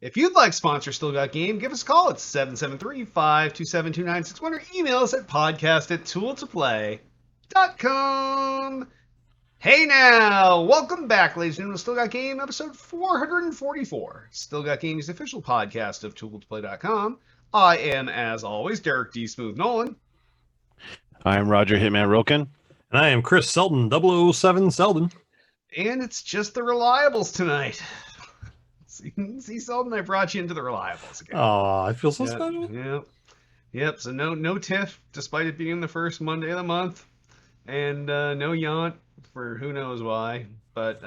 If you'd like to sponsor Still Got Game, give us a call at 773-527-2961 or email us at podcast@tooltoplay.com. Hey now, welcome back, ladies and gentlemen, to Still Got Game, episode 444. Still Got Game's official podcast of tooltoplay.com. I am, as always, Derek D. Smooth Nolan. I'm Roger Hitman Roken. And I am Chris Selden, 007 Selden. And it's just the Reliables tonight. See, Selden, I brought you into the Reliables again. Oh, I feel so special. Yep. So no TIFF, despite it being the first Monday of the month, and no Yaunt for who knows why. But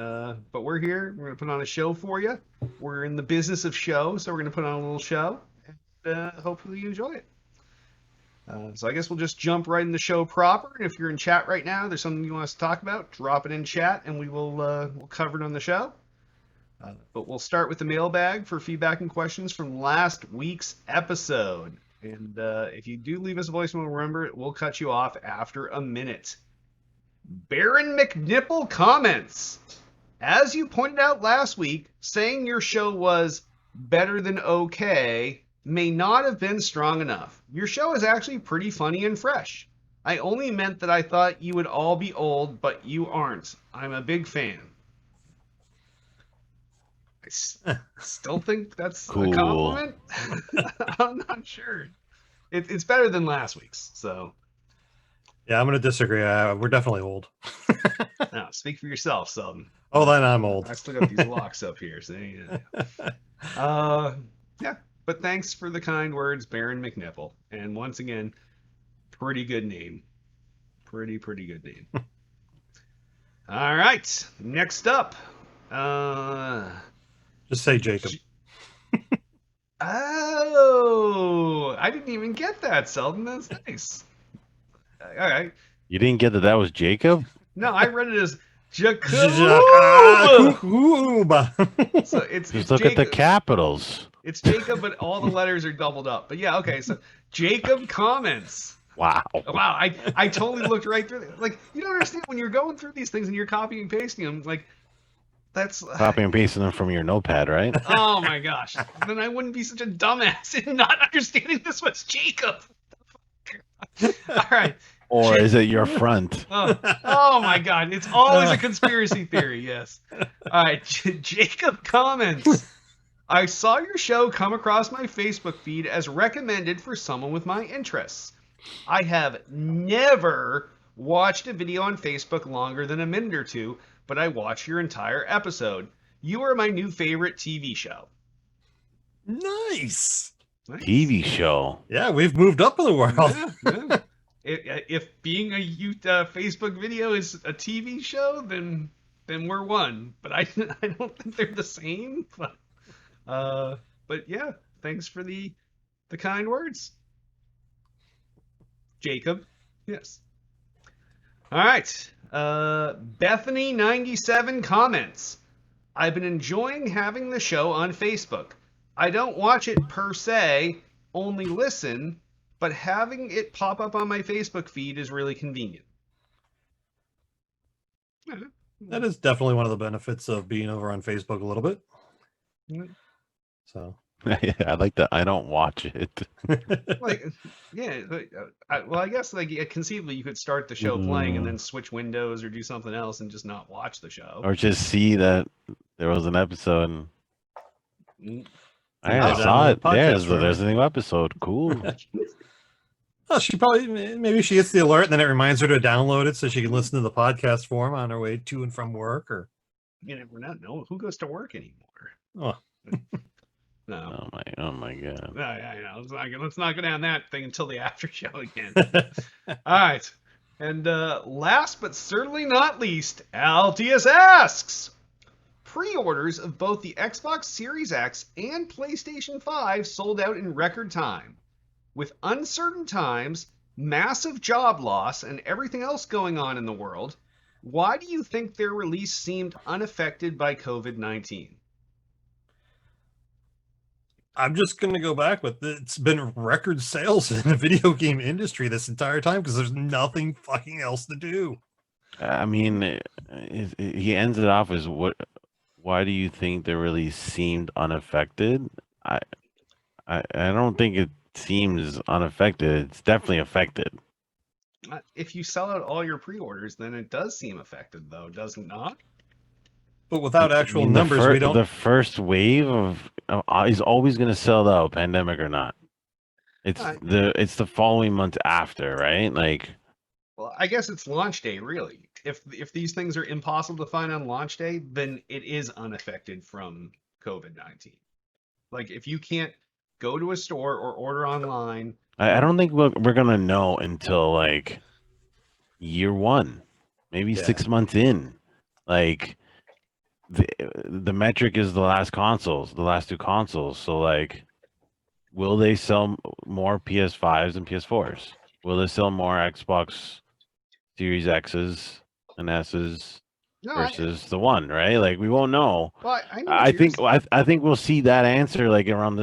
we're here. We're gonna put on a show for you. We're in the business of show, so we're gonna put on a little show, and hopefully you enjoy it. So I guess we'll just jump right in the show proper. If you're in chat right now, there's something you want us to talk about, drop it in chat, and we'll cover it on the show. But we'll start with the mailbag for feedback and questions from last week's episode. And if you do leave us a voicemail, remember, we'll cut you off after a minute. Baron McNipple comments. As you pointed out last week, saying your show was better than okay may not have been strong enough. Your show is actually pretty funny and fresh. I only meant that I thought you would all be old, but you aren't. I'm a big fan. I still think that's cool. A compliment. I'm not sure. It's better than last week's, so. Yeah, I'm going to disagree. We're definitely old. Now, speak for yourself, Selden. Oh, then I'm old. I still got these locks up here. So, yeah. But thanks for the kind words, Baron McNipple. And once again, pretty good name. Pretty good name. All right. Next up. Just say Jacob. Oh, I didn't even get that, Selden. That's nice. All right. You didn't get that was Jacob? No, I read it as Jacob. So it's Just look Jacob. at the capitals. It's Jacob, but all the letters are doubled up. But yeah, okay. So Jacob comments. Wow. I totally looked right through it. Like, you don't understand when you're going through these things and you're copying and pasting them. Like, that's copying and pasting them from your notepad, right? Oh my gosh! Then I wouldn't be such a dumbass in not understanding this was Jacob. All right. Or is it your front? Oh my God! It's always a conspiracy theory. Yes. All right. Jacob comments. I saw your show come across my Facebook feed as recommended for someone with my interests. I have never watched a video on Facebook longer than a minute or two, but I watched your entire episode. You are my new favorite TV show. Nice. TV show. Yeah, we've moved up in the world. Yeah. If being a youth Facebook video is a TV show, then we're one. But I don't think they're the same. But yeah, thanks for the kind words, Jacob. Yes. All right. Bethany97 comments. I've been enjoying having the show on Facebook. I don't watch it per se, only listen, but having it pop up on my Facebook feed is really convenient. That is definitely one of the benefits of being over on Facebook a little bit. So. I like that. I don't watch it. I guess conceivably you could start the show playing and then switch windows or do something else and just not watch the show, or just see that there was an episode. I saw it. There's a new episode. Cool. Oh, maybe she gets the alert and then it reminds her to download it so she can listen to the podcast form on her way to and from work. Or you never know who goes to work anymore. Oh. No. Oh my God. No, yeah, let's not go down that thing until the after show again. All right. And last but certainly not least, Altius asks, pre-orders of both the Xbox Series X and PlayStation 5 sold out in record time. With uncertain times, massive job loss, and everything else going on in the world, why do you think their release seemed unaffected by COVID-19? I'm just going to go back with it's been record sales in the video game industry this entire time because there's nothing fucking else to do. I mean, he ends it off as what? Why do you think they really seemed unaffected? I don't think it seems unaffected. It's definitely affected. If you sell out all your pre-orders, then it does seem affected, though, does it not? But without I actual mean, numbers, we don't. the first wave of is always going to sell out, pandemic or not. It's Right. it's the following month after, right? Like, Well, I guess it's launch day, really. If these things are impossible to find on launch day, then it is unaffected from COVID-19. Like if you can't go to a store or order online, I don't think we're gonna know until like year one, maybe Yeah. 6 months in. Like the metric is the last two consoles. So like, will they sell more PS5s and PS4s? Will they sell more Xbox Series X's and S's no, versus the one, right? Like we won't know. well, I know what I think we'll see that answer like around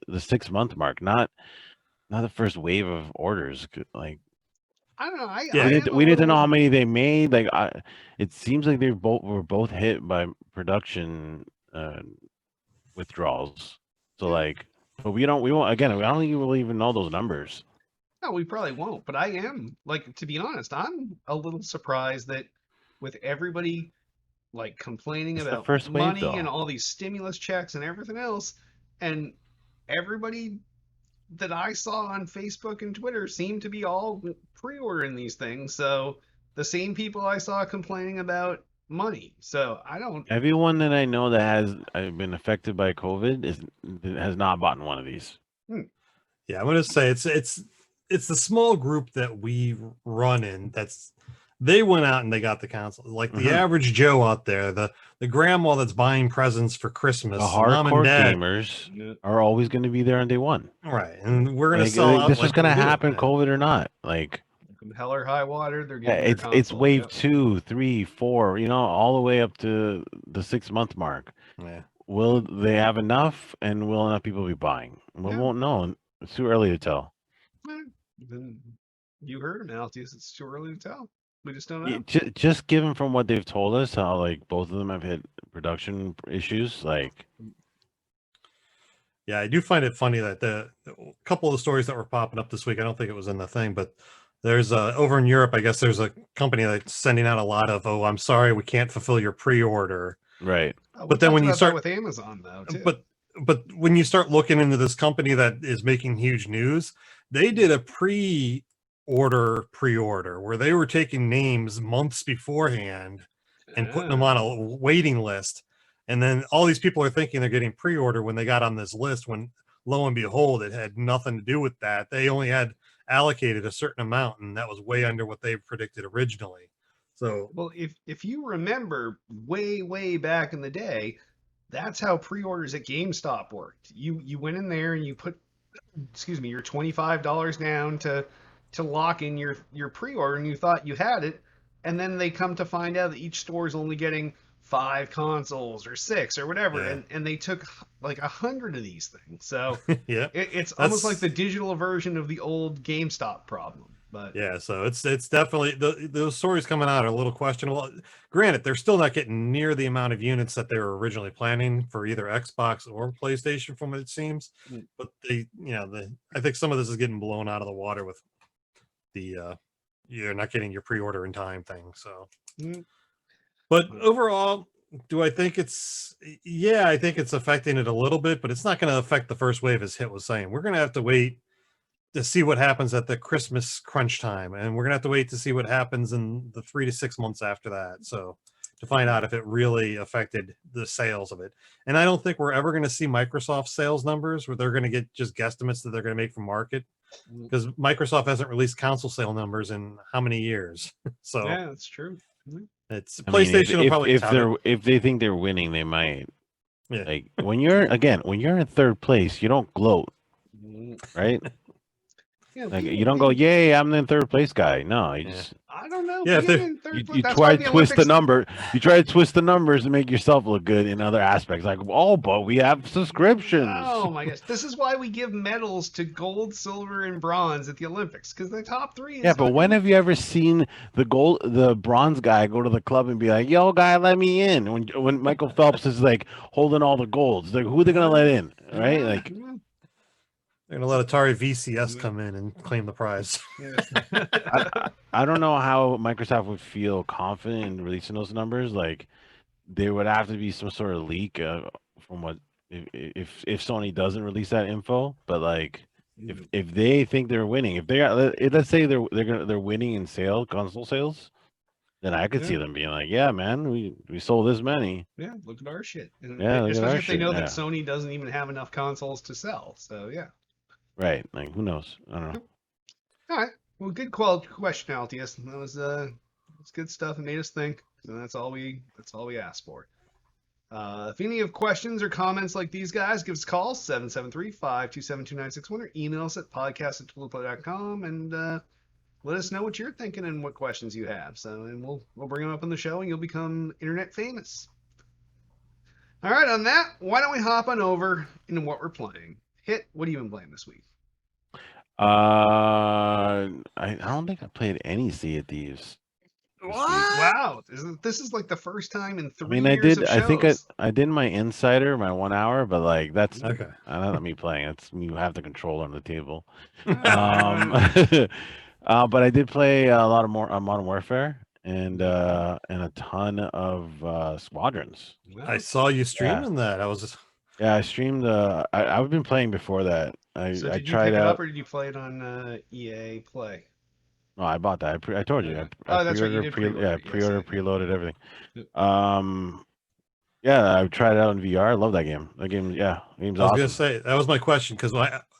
the 6 month mark, not the first wave of orders. Like I don't know. Yeah. we need to know how many they made. Like it seems like were both hit by production withdrawals. So like, but we won't again. I don't think we'll even know those numbers. No, we probably won't. But I am like, to be honest, I'm a little surprised that with everybody like complaining It's the about first wave, money and though. all these stimulus checks and everything else, and everybody that I saw on Facebook and Twitter seemed to be all pre-ordering these things. So the same people I saw complaining about money. So I don't. Everyone that I know that has been affected by COVID has not bought one of these. Yeah, I'm gonna say it's the small group that we run in. They went out and they got the console. Like the average Joe out there, the grandma that's buying presents for Christmas, The mom and hardcore dad gamers are always going to be there on day one. right? And we're gonna Like, sell out. this was Like going to we do, happen, man. COVID or not. Like, From hell or high water, they're getting their it's console. wave Yep. 2, 3, 4, all the way up to the 6 month mark. Yeah. Will they have enough, and will enough people be buying? We won't know. It's too early to tell. Then you heard him, Altius. It's too early to tell. We just don't know. Just given from what they've told us, how like both of them have hit production issues, like. Yeah, I do find it funny that a couple of the stories that were popping up this week, I don't think it was in the thing, but there's over in Europe, I guess there's a company that's sending out a lot of, oh, I'm sorry, we can't fulfill your pre-order. Right. But then when you start with Amazon, though, too. But when you start looking into this company that is making huge news, they did a pre-order where they were taking names months beforehand and putting them on a waiting list. And then all these people are thinking they're getting pre-order when they got on this list, when lo and behold, it had nothing to do with that. They only had allocated a certain amount, and that was way under what they predicted originally. So, well, if you remember way back in the day, that's how pre-orders at GameStop worked. You went in there and you put, your $25 down to lock in your pre-order, and you thought you had it, and then they come to find out that each store is only getting 5 consoles or 6 or whatever, and they took like 100 of these things. So yeah, it's almost like the digital version of the old GameStop problem. But yeah, so it's definitely those stories coming out are a little questionable. Granted, they're still not getting near the amount of units that they were originally planning for either Xbox or PlayStation, from what it seems. But I think some of this is getting blown out of the water with the you're not getting your pre-order in time thing. So, but overall, do I think it's? Yeah, I think it's affecting it a little bit, but it's not going to affect the first wave, as Hit was saying. We're going to have to wait to see what happens at the Christmas crunch time, and we're gonna have to wait to see what happens in the 3 to 6 months after that. So to find out if it really affected the sales of it. And I don't think we're ever going to see Microsoft sales numbers where they're going to get just guesstimates that they're going to make from market, because Microsoft hasn't released console sale numbers in how many years. So yeah, that's true. It's PlayStation will probably if they think they're winning, they might. Yeah. Like when you're in third place, you don't gloat, right? Yeah, Like people- you don't go, people- yay, I'm the third place guy. No, you Yeah. just I don't know. Yeah, if being they- in third you, place, you that's try why to the twist the Olympics. number. You try to twist the numbers to make yourself look good in other aspects. Like, oh, but we have subscriptions. Oh my gosh, this is why we give medals to gold, silver, and bronze at the Olympics because the top three is. Yeah, but when have you ever seen the bronze guy go to the club and be like, "Yo, guy, let me in"? When Michael Phelps is like holding all the golds, like who are they gonna let in, right? Yeah, Like, yeah. They're gonna let Atari VCS come in and claim the prize. I don't know how Microsoft would feel confident in releasing those numbers. Like, there would have to be some sort of leak from what if Sony doesn't release that info. But like, if they think they're winning, if they are, let's say they're winning in console sales, then I could see Yeah. them being like, yeah, man, we sold this many. Yeah, look at our shit. And Yeah, look at especially our if they shit, know yeah. that Sony doesn't even have enough consoles to sell. So yeah. Right. Like, who knows? I don't know. All right. Well, good quality question, Altius. That was good stuff. It made us think. So that's all we asked for. If any have questions or comments like these guys, give us a call 773-527-2961 or email us at podcast@tulupo.com and let us know what you're thinking and what questions you have. So and we'll bring them up on the show and you'll become internet famous. All right, on that, why don't we hop on over into what we're playing? Hit, what have you been playing this week? I don't think I played any Sea of Thieves. Wow, this is like the first time in 3 I mean, I years did. of I think shows. I did my Insider, my 1 hour, but like that's Okay. not me playing. It's you have the controller on the table. Uh, But I did play a lot of more Modern Warfare and a ton of Squadrons. I saw you Yeah. streaming that. I was just Yeah, I streamed. I've been playing before that. So I did you tried pick it out. up or did you play it on EA Play? No, I bought that. I told you. Okay. I Oh, that's right, you pre-ordered, did pre-order yeah, it, yes, pre-order, yeah. preloaded everything. Yep. Yeah, I tried it out in VR. I love that game. That game, yeah, game's I was awesome. gonna say that was my question because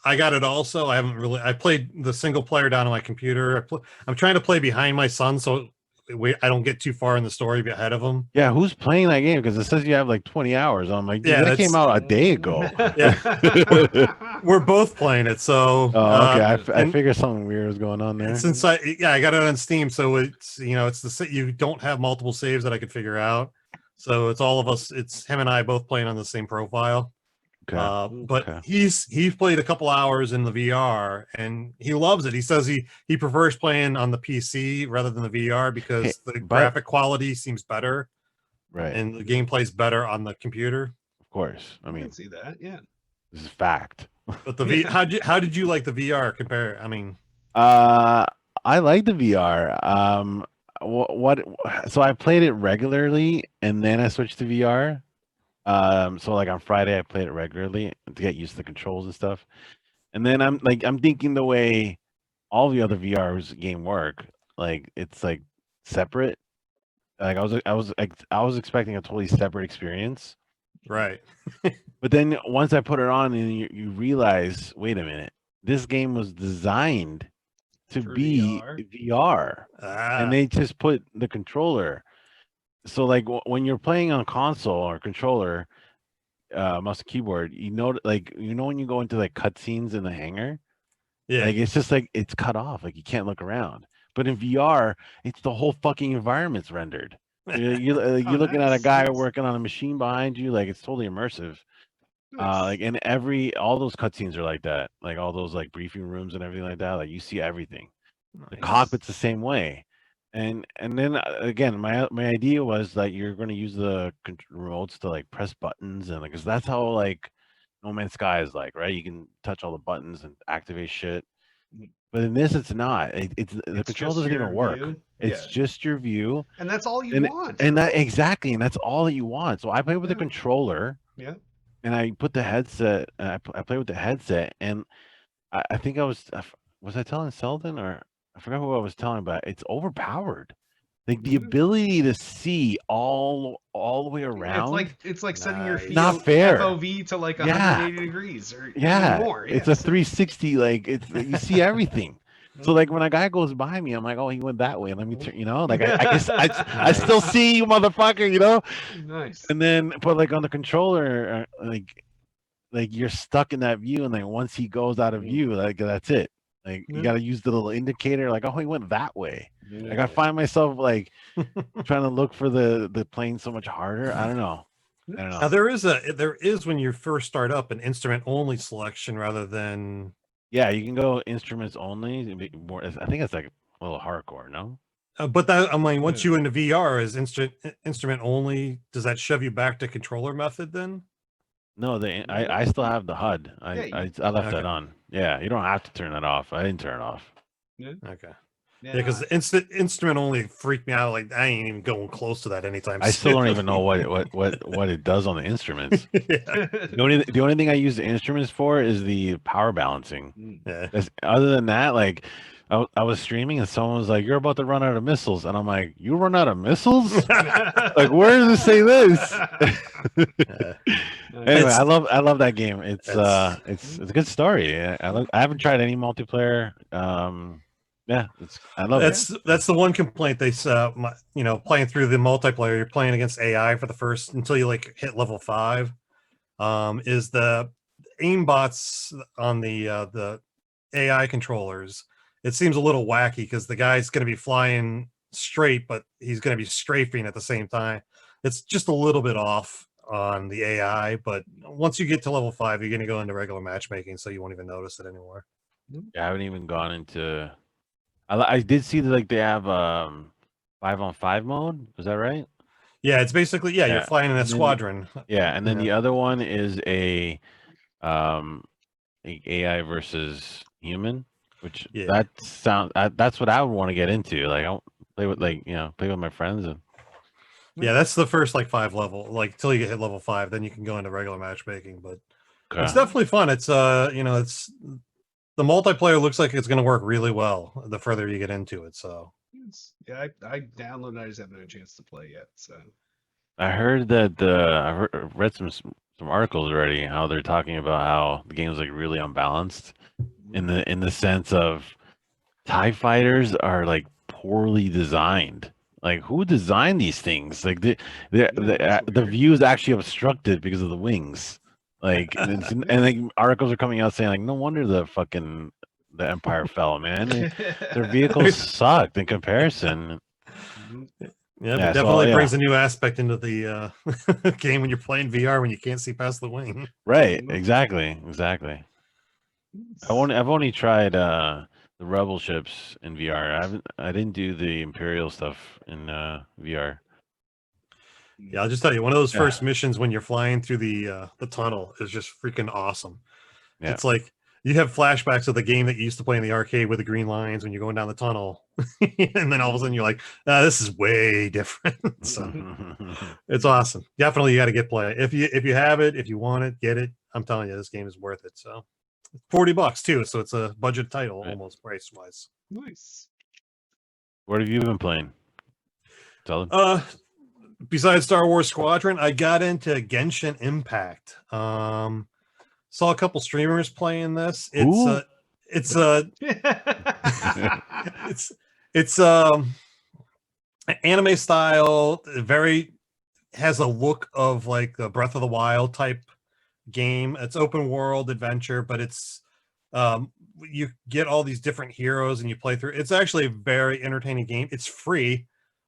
I got it also. I haven't really. I played the single player down on my computer. I'm trying to play behind my son, so I don't get too far in the story ahead of him. Yeah, who's playing that game? Because it says you have like 20 hours. I'm like, dude, Yeah, that came out a day ago. We're both playing it, so Oh, okay. I and- figured something weird was going on there. and since I got it on Steam, so it's you don't have multiple saves that I could figure out. So it's all of us. It's him and I both playing on the same profile. Okay. But Okay. he's played a couple hours in the VR and he loves it. He says he prefers playing on the PC rather than the VR because the graphic quality seems better, Right. and the gameplay's better on the computer. Of course. I I mean, can see that, yeah. this is fact. But the how did you like the VR compare? I mean, I like the VR. So I played it regularly and then I switched to VR. So like on Friday I played it regularly to get used to the controls and stuff. And then I'm thinking the way all the other VRs game work, like it's like separate. Like I was expecting a totally separate experience. right. But then once I put it on and you realize, wait a minute, this game was designed to For be VR. And they just put the controller. So like when you're playing on console or controller, mouse and keyboard, when you go into like cutscenes in the hangar, yeah. like it's just like it's cut off, like you can't look around. But in VR, it's the whole fucking environment's rendered. You're looking at a guy nice. working on a machine behind you, like it's totally immersive. Nice. Like and all those cutscenes are like that, like all those like briefing rooms and everything like that. Like you see everything. The cockpit's the same way. And then again, my idea was that you're going to use the remotes to like press buttons and because that's how like No Man's Sky is like, right? You can touch all the buttons and activate shit. But in this, it's not. The control doesn't even work. View. It's just your view, And that's all you want. and that exactly, and that's all that you want. So I play with the controller. Yeah. And I put the headset. I play with the headset, and I think was I telling Selden or I forgot who I was telling, but it's overpowered. Like the ability to see all the way around. It's like setting your field Not fair. FOV to like 180 degrees or even more. It's a 360. Like you see everything. So like when a guy goes by me, I'm like, oh, he went that way. Let me turn. Like I guess I still see you, motherfucker. Nice. And then, but like on the controller, like you're stuck in that view, and then once he goes out of view, like that's it. Like Yeah. you got to use the little indicator. Like, oh, he went that way. Yeah. Like I find myself like trying to look for the plane so much harder. I don't know. I don't Now know. there is when you first start up an instrument only selection rather than Yeah, you can go instruments only. It'd be more, I think it's like a little hardcore. No. but that I mean once Yeah. you into VR is instrument only, does that shove you back to controller method then? No, I still have the HUD. Yeah, I left that Okay. on. Yeah, you don't have to turn that off. I didn't turn it off. Okay. Yeah, Yeah, because the instrument only freaked me out. Like I ain't even going close to that anytime I still soon. don't even know what it does on the instruments. Yeah. The only thing I use the instruments for is the power balancing. Mm. Yeah. Other than that, like I was streaming and someone was like, "You're about to run out of missiles," and I'm like, "You run out of missiles? Like, where does it say this?" Yeah. Anyway, It's- I love that game. It's it's- it's a good story. Yeah, I haven't tried any multiplayer. Yeah, I love it. That's the one complaint they playing through the multiplayer, you're playing against AI for the first until you like hit level 5. Is the aimbots on the AI controllers? It seems a little wacky because the guy's going to be flying straight, but he's going to be strafing at the same time. It's just a little bit off on the AI, but once you get to level 5, you're going to go into regular matchmaking, so you won't even notice it anymore. Yeah, I haven't even gone into. I did see that like they have 5-on-5 mode. Is that right? Yeah, it's basically you're Yeah. flying in a And then- squadron. Yeah, and then Yeah. the other one is a AI versus human, which Yeah. that's what I would want to get into. Like I play with play with my friends and Yeah, that's the first like 5 level, like till you hit level 5, then you can go into regular matchmaking. But it's definitely fun. It's it's the multiplayer looks like it's going to work really well the further you get into it. So Yeah, I downloaded. I just haven't had a chance to play yet. So I heard that I've read some articles already how they're talking about how the game's like really unbalanced in the sense of TIE fighters are like poorly designed. Like who designed these things? Like the view is actually obstructed because of the wings. Like and like articles are coming out saying like no wonder the Empire fell, man. Their vehicles sucked in comparison. yeah, Yeah, it so, definitely yeah. brings a new aspect into the game when you're playing VR when you can't see past the wing. Right, exactly. I've only tried the Rebel ships in VR. I didn't do the Imperial stuff in VR. Yeah, I'll just tell you, one of those Yeah. first missions when you're flying through the tunnel is just freaking awesome. Yeah. It's like you have flashbacks of the game that you used to play in the arcade with the green lines when you're going down the tunnel, and then all of a sudden you're like, this is way different. So it's awesome. Definitely, you got to get play if you have it, if you want it, get it. I'm telling you, this game is worth it. So $40 too, so it's a budget title almost price wise. Nice. What have you been playing? Tell them. Besides Star Wars Squadron, I got into Genshin Impact. Saw a couple streamers playing this. It's anime style, very has a look of like the Breath of the Wild type game. It's open world adventure, but it's you get all these different heroes and you play through. It's actually a very entertaining game. It's free.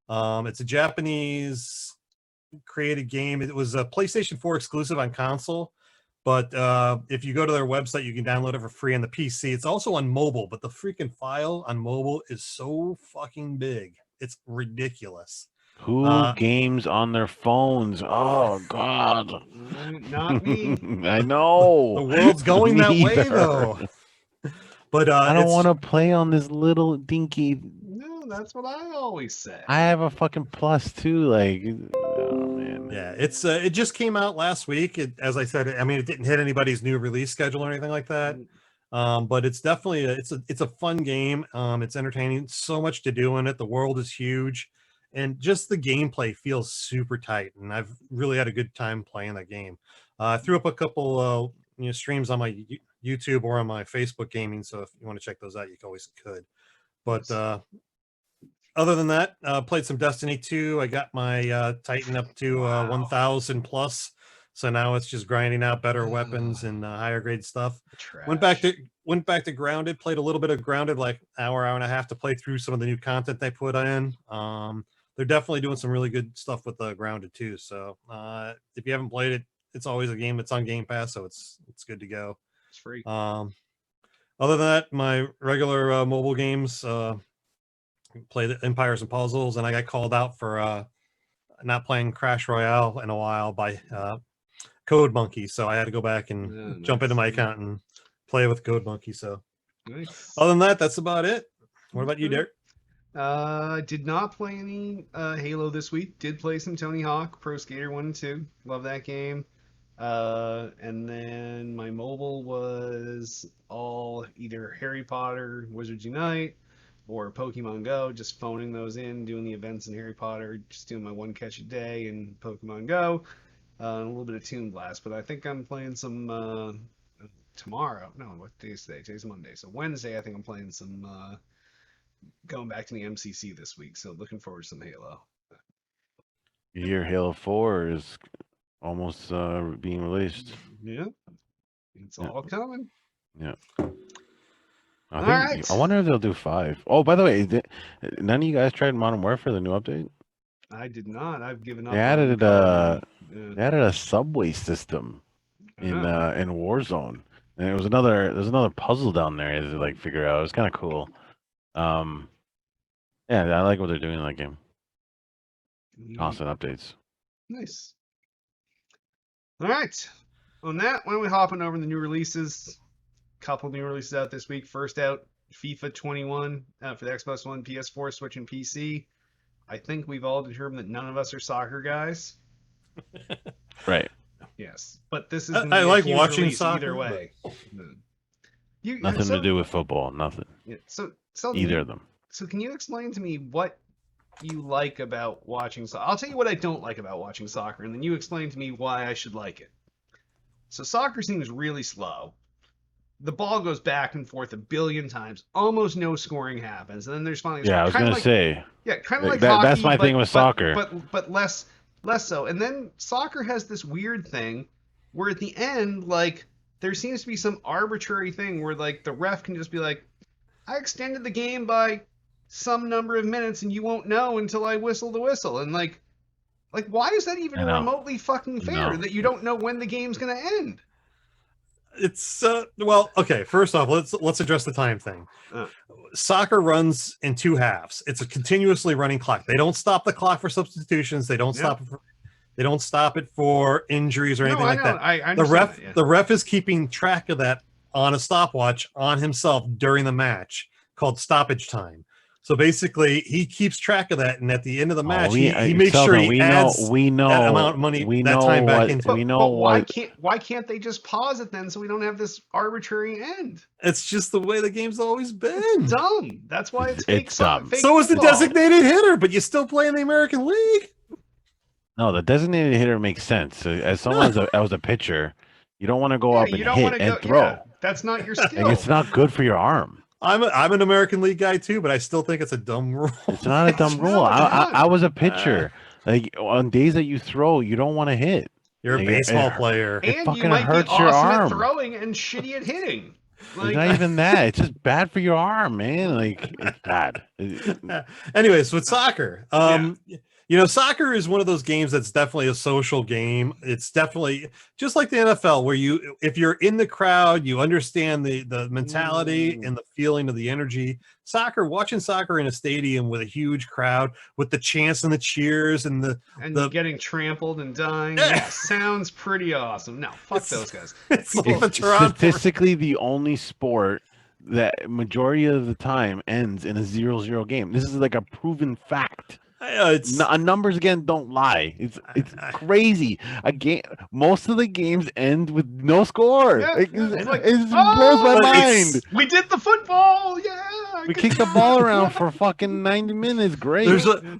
It's a Japanese created game. It was a PlayStation 4 exclusive on console, but if you go to their website, you can download it for free on the PC. It's also on mobile, but the freaking file on mobile is so fucking big. It's ridiculous. Who games on their phones? Oh God, Not me. I know the world's going that way though. But I don't want to play on this little dinky. No, that's what I always say. I have a fucking plus too. Like, oh man. Yeah, it's it just came out last week. As I said, I mean, it didn't hit anybody's new release schedule or anything like that. But it's definitely it's a fun game. It's entertaining. So much to do in it. The world is huge, and just the gameplay feels super tight. And I've really had a good time playing that game. I threw up a couple streams on my YouTube or on my Facebook gaming. So if you want to check those out, you always could. But other than that, played some Destiny 2. I got my Titan up to 1,000 plus. So now it's just grinding out better weapons and higher grade stuff. Trash. Went back to Grounded, played a little bit of Grounded, like hour and a half to play through some of the new content they put in. They're definitely doing some really good stuff with Grounded too. So if you haven't played it, it's always a game. It's on Game Pass, so it's good to go. It's free. Other than that, my regular mobile games, play the Empires and Puzzles, and I got called out for not playing Crash Royale in a while by Code Monkey, so I had to go back and jump into my account and play with Code Monkey. So, nice. Other than that, that's about it. What about you, Derek? Did not play any Halo this week. Did play some Tony Hawk Pro Skater 1 and 2. Love that game. And then my mobile was all either Harry Potter Wizards Unite or Pokemon Go, just phoning those in, doing the events in Harry Potter, just doing my one catch a day in Pokemon Go, and a little bit of Toon Blast. But I think I'm playing some tomorrow. No, what day is today? Today's Monday. So Wednesday, I think I'm playing some, going back to the MCC this week. So looking forward to some Halo. You hear Halo 4 is almost being released. Yeah. It's all coming. Yeah. All right. I wonder if they'll do 5. Oh, by the way, none of you guys tried Modern Warfare, the new update? I did not. I've given up. They added a subway system in Warzone, and there's another puzzle down there to like figure out. It was kind of cool. Yeah, I like what they're doing in that game. Constant updates. Nice. All right. On that, why don't we hop on over the new releases? Couple new releases out this week. First out, FIFA 21 for the Xbox One, PS4, Switch, and PC. I think we've all determined that none of us are soccer guys. Right. Yes, but this is. I like watching soccer either way. Nothing to do with football. Nothing. Yeah, so either of them. So can you explain to me what you like about watching soccer? I'll tell you what I don't like about watching soccer, and then you explain to me why I should like it. So soccer seems really slow. The ball goes back and forth a billion times. Almost no scoring happens, and then there's finally. Yeah, I was gonna say. Yeah, kind of like that, hockey. That's my thing with soccer. But less so. And then soccer has this weird thing where at the end, like, there seems to be some arbitrary thing where like the ref can just be like, I extended the game by some number of minutes, and you won't know until I whistle the whistle. And like why is that even remotely fucking fair that you don't know when the game's gonna end? It's well, okay. First off, let's address the time thing. Soccer runs in 2 halves. It's a continuously running clock. They don't stop the clock for substitutions. They don't stop it. They don't stop it for injuries or anything like that. I the ref is keeping track of that on a stopwatch on himself during the match, called stoppage time. So basically, he keeps track of that, and at the end of the match, he makes sure he adds that amount of money, that time back into it. But why can't they just pause it then, so we don't have this arbitrary end? It's just the way the game's always been. It's dumb. That's why it's fake. Dumb. So is the designated hitter, but you still play in the American League. No, the designated hitter makes sense. As someone as a pitcher, you don't want to go up and hit and throw. Yeah, that's not your skill. Like, it's not good for your arm. I'm an American League guy too, but I still think it's a dumb rule. It's not a dumb rule. I was a pitcher. Like on days that you throw, you don't want to hit. You're a baseball player. And it fucking you might hurts be awesome your arm. at throwing and shitty at hitting. It's not even that. It's just bad for your arm, man. Like it's bad. Anyways, with soccer, soccer is one of those games that's definitely a social game. It's definitely just like the NFL, where if you're in the crowd, you understand the mentality and the feeling of the energy. Watching soccer in a stadium with a huge crowd, with the chants and the cheers and the getting trampled and dying. Yeah, sounds pretty awesome. No, fuck those guys. It's statistically the only sport that majority of the time ends in a 0-0 game. This is like a proven fact. Numbers again don't lie. It's crazy. Most of the games end with no score. Yeah, it blows my mind. We did the football. Yeah. We kicked the ball around for fucking 90 minutes. Great.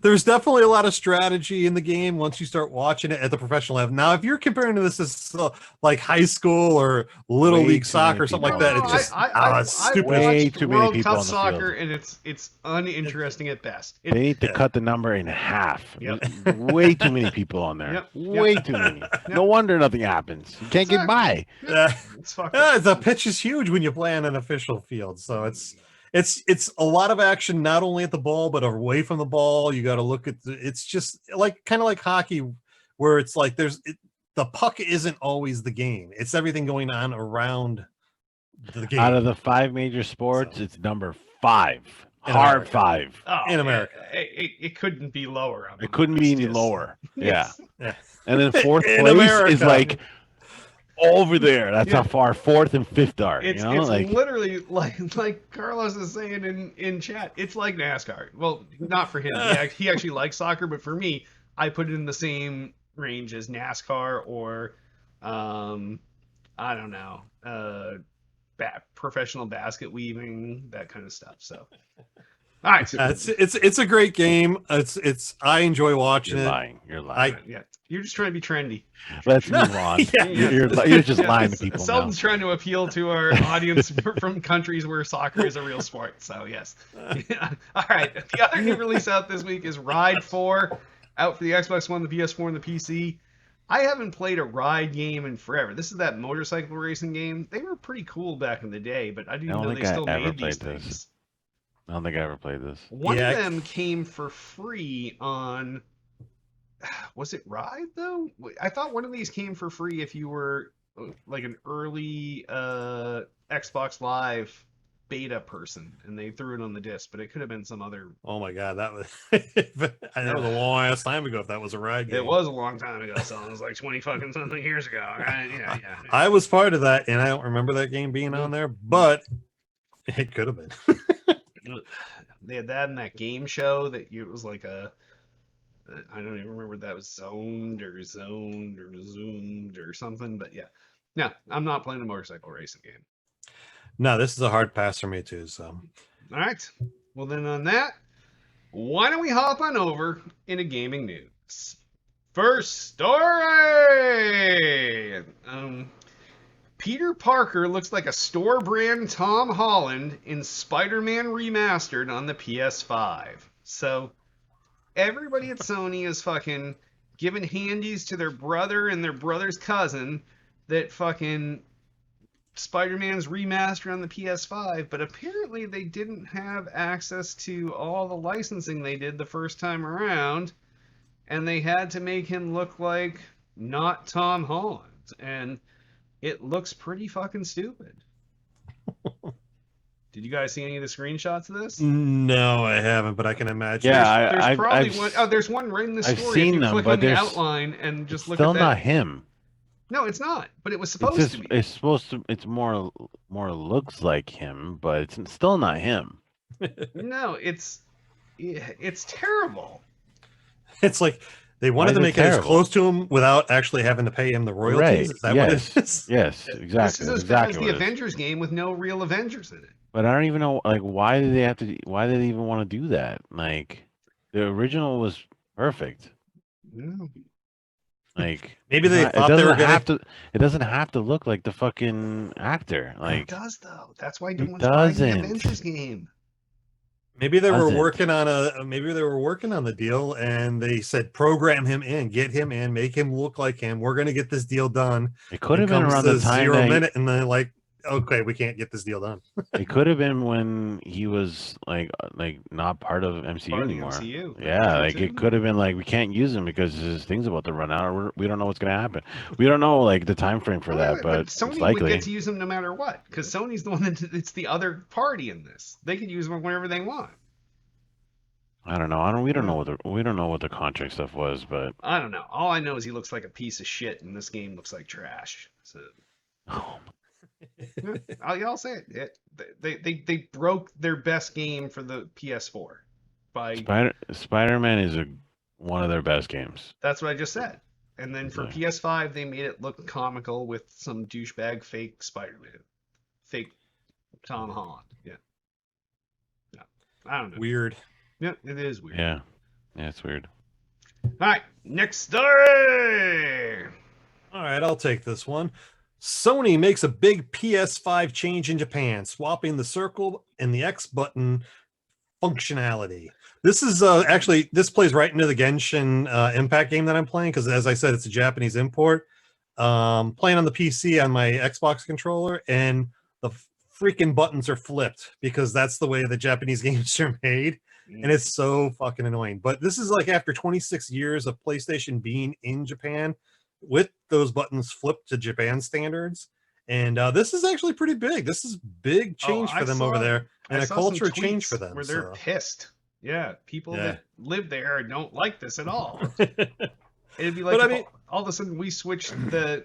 There's definitely a lot of strategy in the game once you start watching it at the professional level. Now, if you're comparing to this as like high school or little Way league too soccer many or something like people that, on it's the just I've stupid. Way watched too many World people Cup on the soccer, field. and it's uninteresting at best. They need to cut the number in half. Yep. There's way too many people on there. Yep. Way too many. No wonder nothing happens. You can't get by. It's fucked up. The pitch is huge when you play on an official field, so it's a lot of action, not only at the ball but away from the ball. You got to look at it's just like kind of like hockey, where it's like the puck isn't always the game. It's everything going on around the game. Out of the 5 major sports, it's number 5. In Hard America. 5. Oh, in America. It couldn't be lower. On the It couldn't be numbers, any yes. lower. Yes. Yeah. And then 4th In place America. is like over there. That's Yeah. how far 4th and 5th are. It's You know, like literally like Carlos is saying in chat. It's like NASCAR. Well, not for him. He actually likes soccer, but for me, I put it in the same range as NASCAR or, I don't know, professional basket weaving, that kind of stuff. So, all right. It's a great game. I enjoy watching you're it. lying. You're lying. Yeah, you're just trying to be trendy. Let's move on. Yeah. You're just lying to people now. Selden's trying to appeal to our audience from countries where soccer is a real sport. So yes. All right. The other new release out this week is Ride 4, out for the Xbox One, the PS4, and the PC. I haven't played a ride game in forever. This is that motorcycle racing game. They were pretty cool back in the day, but I didn't know they still made these things. I don't think I ever played this. One of them came for free on. Was it Ride though? I thought one of these came for free if you were like an early Xbox Live beta person, and they threw it on the disc, but it could have been some other. Oh my god, that was that was a long ass time ago. If that was a ride game, it was a long time ago. So it was like 20 fucking something years ago. Right? Yeah. I was part of that, and I don't remember that game being on there, but it could have been. They had that in that game show that it was like a. I don't even remember if that was zoomed or zoomed or something, but yeah. No, I'm not playing a motorcycle racing game. No, this is a hard pass for me too. So, all right. Well, then on that, why don't we hop on over into gaming news? First story. Peter Parker looks like a store brand Tom Holland in Spider-Man Remastered on the PS5. So everybody at Sony is fucking giving handies to their brother and their brother's cousin that fucking Spider-Man's remastered on the PS5, but apparently they didn't have access to all the licensing they did the first time around, and they had to make him look like not Tom Holland, and it looks pretty fucking stupid. Did you guys see any of the screenshots of this? No, I haven't, but I can imagine. Yeah, there's probably one. Oh, there's one right in the story. I've seen if you them, click but on the there's outline and just look at still that. not him. No, it's not. But it was supposed to be. It's supposed to. It's more looks like him, but it's still not him. No, it's terrible. It's like they wanted to make it as close to him without actually having to pay him the royalties. Right. Is that yes. what it is? Yes, exactly. This is as bad as exactly the Avengers game with no real Avengers in it. But I don't even know, like, why did they have to? Why did they even want to do that? Like, the original was perfect. No. Like, Maybe they thought they were gonna have to. It doesn't have to look like the fucking actor. Like, It does though. That's why no it one's buying the doesn't. Avengers game. Maybe they were Doesn't. working on the deal, and they said program him in, get him in, make him look like him. We're gonna get this deal done. it could have been Comes around the to time 0 that minute, and then like, okay, we can't get this deal done. it could have been when he was like not part of MCU Part of the anymore. MCU. Yeah, True, like too. it could have been like we can't use him because his thing's about to run out. Or we don't know what's gonna happen. We don't know like the time frame for that, but Sony it's likely. would get to use them no matter what, because Sony's the one it's the other party in this. They could use them whenever they want. I don't know. We don't know what the contract stuff was, but I don't know. All I know is he looks like a piece of shit, and this game looks like trash. So I'll say it. They broke their best game for the PS4 by Spider-Man is one of their best games. That's what I just said. And then for Yeah. PS5, they made it look comical with some douchebag fake Spider-Man, fake Tom Holland. Yeah. I don't know. Weird. Yeah, it is weird. Yeah, it's weird. All right, next story. All right, I'll take this one. Sony makes a big PS5 change in Japan, swapping the circle and the X button functionality. This is actually, this plays right into the Genshin Impact game that I'm playing, because as I said, it's a Japanese import. Playing on the PC on my Xbox controller, and the freaking buttons are flipped because that's the way the Japanese games are made. And it's so fucking annoying. But this is like after 26 years of PlayStation being in Japan with those buttons flipped to Japan standards. And this is actually pretty big. This is big change for them over there, and a culture change for them. Where they're pissed. Yeah, people that live there don't like this at all. It'd be like, all of a sudden we switched the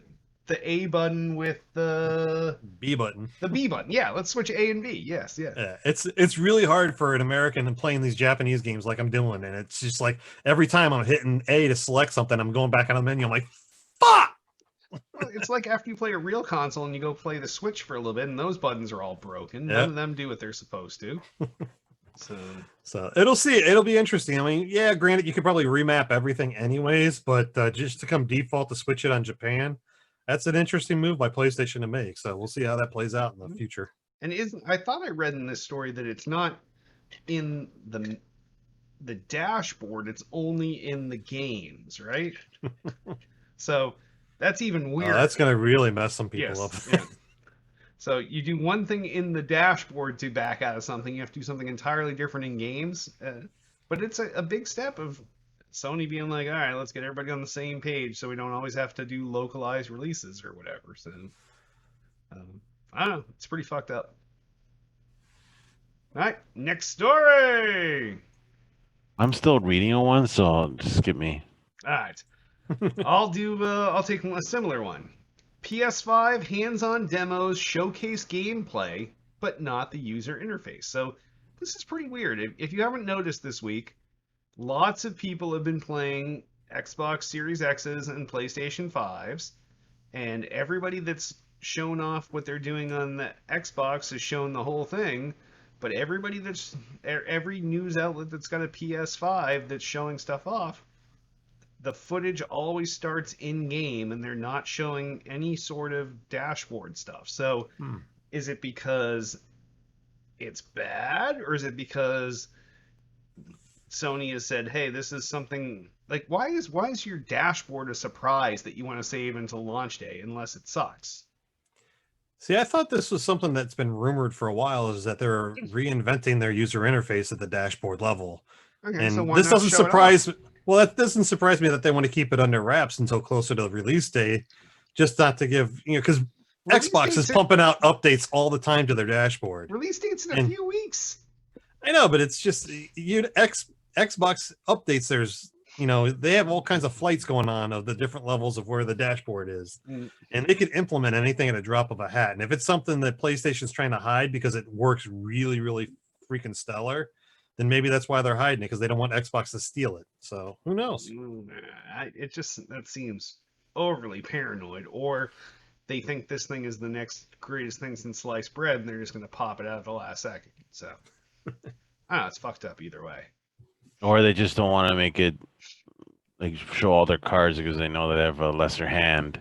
A button with the B button. The B button. Yeah, let's switch A and B. Yes, yeah. Yeah, it's really hard for an American and playing these Japanese games like I'm doing, and it's just like every time I'm hitting A to select something, I'm going back on the menu. I'm like, fuck. Well, it's like after you play a real console and you go play the Switch for a little bit, and those buttons are all broken. None of them do what they're supposed to. So it'll be interesting. I mean, yeah, granted, you could probably remap everything anyways, but just to come default to switch it on Japan, that's an interesting move by PlayStation to make. So we'll see how that plays out in the future. And I thought I read in this story that it's not in the dashboard; it's only in the games, right? So that's even weirder. That's going to really mess some people up. Yeah. So you do one thing in the dashboard to back out of something. You have to do something entirely different in games. But it's a big step of Sony being like, all right, let's get everybody on the same page so we don't always have to do localized releases or whatever. So, I don't know. It's pretty fucked up. All right, next story. I'm still reading on one, so just skip me. All right. I'll take a similar one. PS5 hands-on demos showcase gameplay, but not the user interface. So this is pretty weird. If you haven't noticed this week, lots of people have been playing Xbox Series X's and PlayStation 5s, and everybody that's shown off what they're doing on the Xbox has shown the whole thing, but every news outlet that's got a PS5 that's showing stuff off, the footage always starts in-game, and they're not showing any sort of dashboard stuff. So is it because it's bad, or is it because Sony has said, hey, this is something... Like, why is your dashboard a surprise that you want to save until launch day, unless it sucks? See, I thought this was something that's been rumored for a while, is that they're reinventing their user interface at the dashboard level. Okay, and so why this not doesn't show it surprise off? Well, that doesn't surprise me that they want to keep it under wraps until closer to the release day, just not to give, because Xbox is pumping out updates all the time to their dashboard. Release date's in a few weeks. I know, but it's just Xbox updates. There's, they have all kinds of flights going on of the different levels of where the dashboard is, and they could implement anything at a drop of a hat. And if it's something that PlayStation's trying to hide because it works really, really freaking stellar, then maybe that's why they're hiding it, because they don't want Xbox to steal it. So who knows? That seems overly paranoid, or they think this thing is the next greatest thing since sliced bread, and they're just going to pop it out at the last second. So I don't know, it's fucked up either way. Or they just don't want to make it like show all their cards because they know they have a lesser hand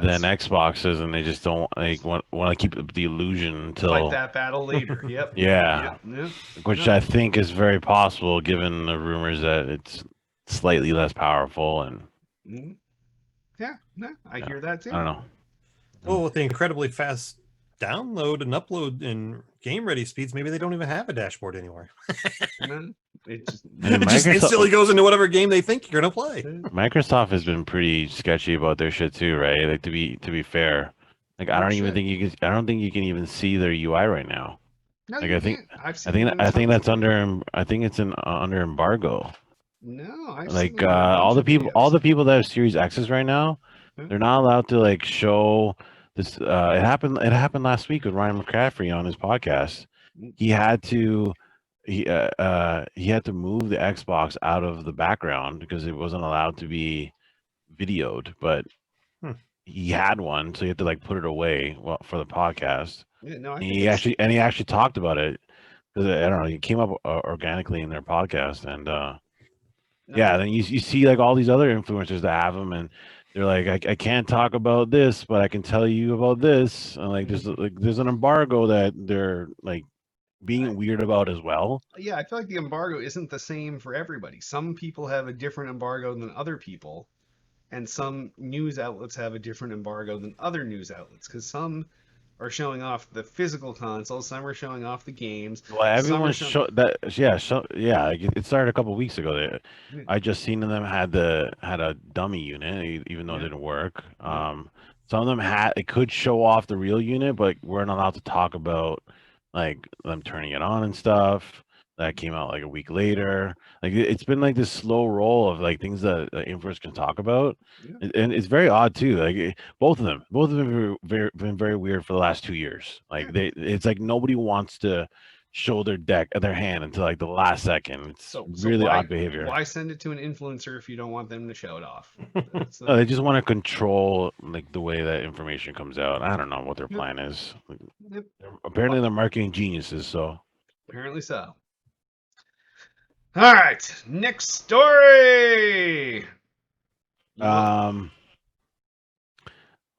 than Xboxes, and they just don't want to keep the illusion until fight that battle later. Yep. Yeah. Yep. Which I think is very possible given the rumors that it's slightly less powerful and I hear that too. I don't know. Well, with the incredibly fast download and upload and game ready speeds, maybe they don't even have a dashboard anymore. It just instantly goes into whatever game they think you're gonna play. Microsoft has been pretty sketchy about their shit too, right? Like to be fair, like I don't think you can even see their UI right now. No, like I think that's under embargo. No, like all the people that have Series X's right now, they're not allowed to like show this. It happened last week with Ryan McCaffrey on his podcast. He had to move the Xbox out of the background because it wasn't allowed to be videoed, but he had one, so he had to like put it away for the podcast. Yeah, no, he actually talked about it. because I don't know, it came up organically in their podcast, and No, yeah, then you see like all these other influencers that have them, and they're like, I can't talk about this, but I can tell you about this, and like there's an embargo that they're like being weird about as well. yeah, I feel like the embargo isn't the same for everybody. Some people have a different embargo than other people, and some news outlets have a different embargo than other news outlets because some are showing off the physical consoles, some are showing off the games, Well, some are everyone showing. yeah, like, it started a couple weeks ago. I just seen them had a dummy unit, even though it Yeah, didn't work. yeah, Some of them had it could show off the real unit, but weren't allowed to talk about like them turning it on and stuff. That came out like a week later. Like it's been like this slow roll of like things that influencers can talk about, yeah, and it's very odd too. Like both of them been very weird for the last 2 years. yeah. Like it's like nobody wants to show their hand until like the last second. It's So really why odd behavior. why send it to an influencer if you don't want them to show it off? That's No, they just want to control like the way that information comes out. I don't know what their yep, plan is. Like, yep. apparently, Well, they're marketing geniuses. So, apparently so. All right, next story. All um,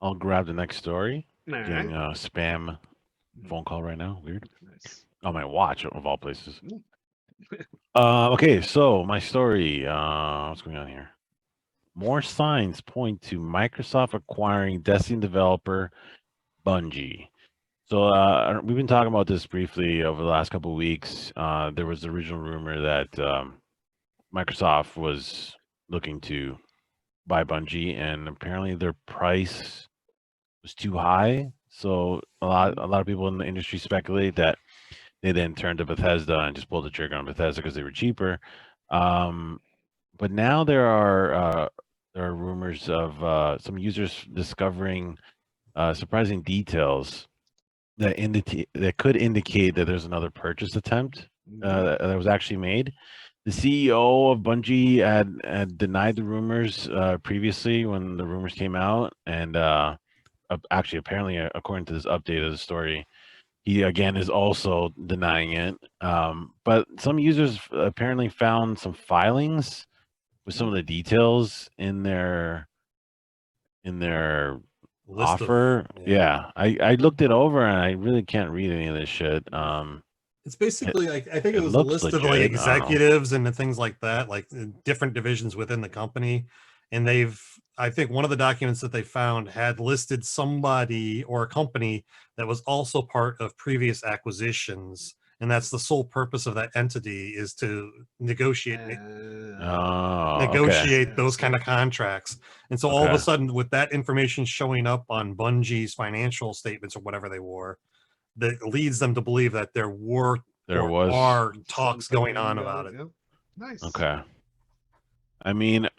I'll grab the next story. right. Getting a spam phone call right now. Weird. Nice. On my watch of all places. Mm. Okay, so my story. What's going on here? More signs point to Microsoft acquiring Destiny developer Bungie. So we've been talking about this briefly over the last couple of weeks. There was the original rumor that Microsoft was looking to buy Bungie, and apparently their price was too high. So a lot of people in the industry speculate that they then turned to Bethesda and just pulled the trigger on Bethesda because they were cheaper. Um, but now there are rumors of some users discovering surprising details that could indicate that there's another purchase attempt that was actually made. The CEO of Bungie had denied the rumors previously when the rumors came out, and actually, apparently, according to this update of the story, he again is also denying it. But some users apparently found some filings with some of the details in their List of offer. Yeah, I looked it over and I really can't read any of this shit. it's It, basically like I think it it was a looks list of like legit. I don't know. executives and the things like that, like different divisions within the company. And I think one of the documents that they found had listed somebody or a company that was also part of previous acquisitions. And that's the sole purpose of that entity is to negotiate Oh, okay. negotiate those So kind of contracts. And so all of a Okay. sudden, with that information showing up on Bungie's financial statements or whatever they were, that leads them to believe that there were There or was. are talks going on about it. Yep. Nice. Okay. I mean,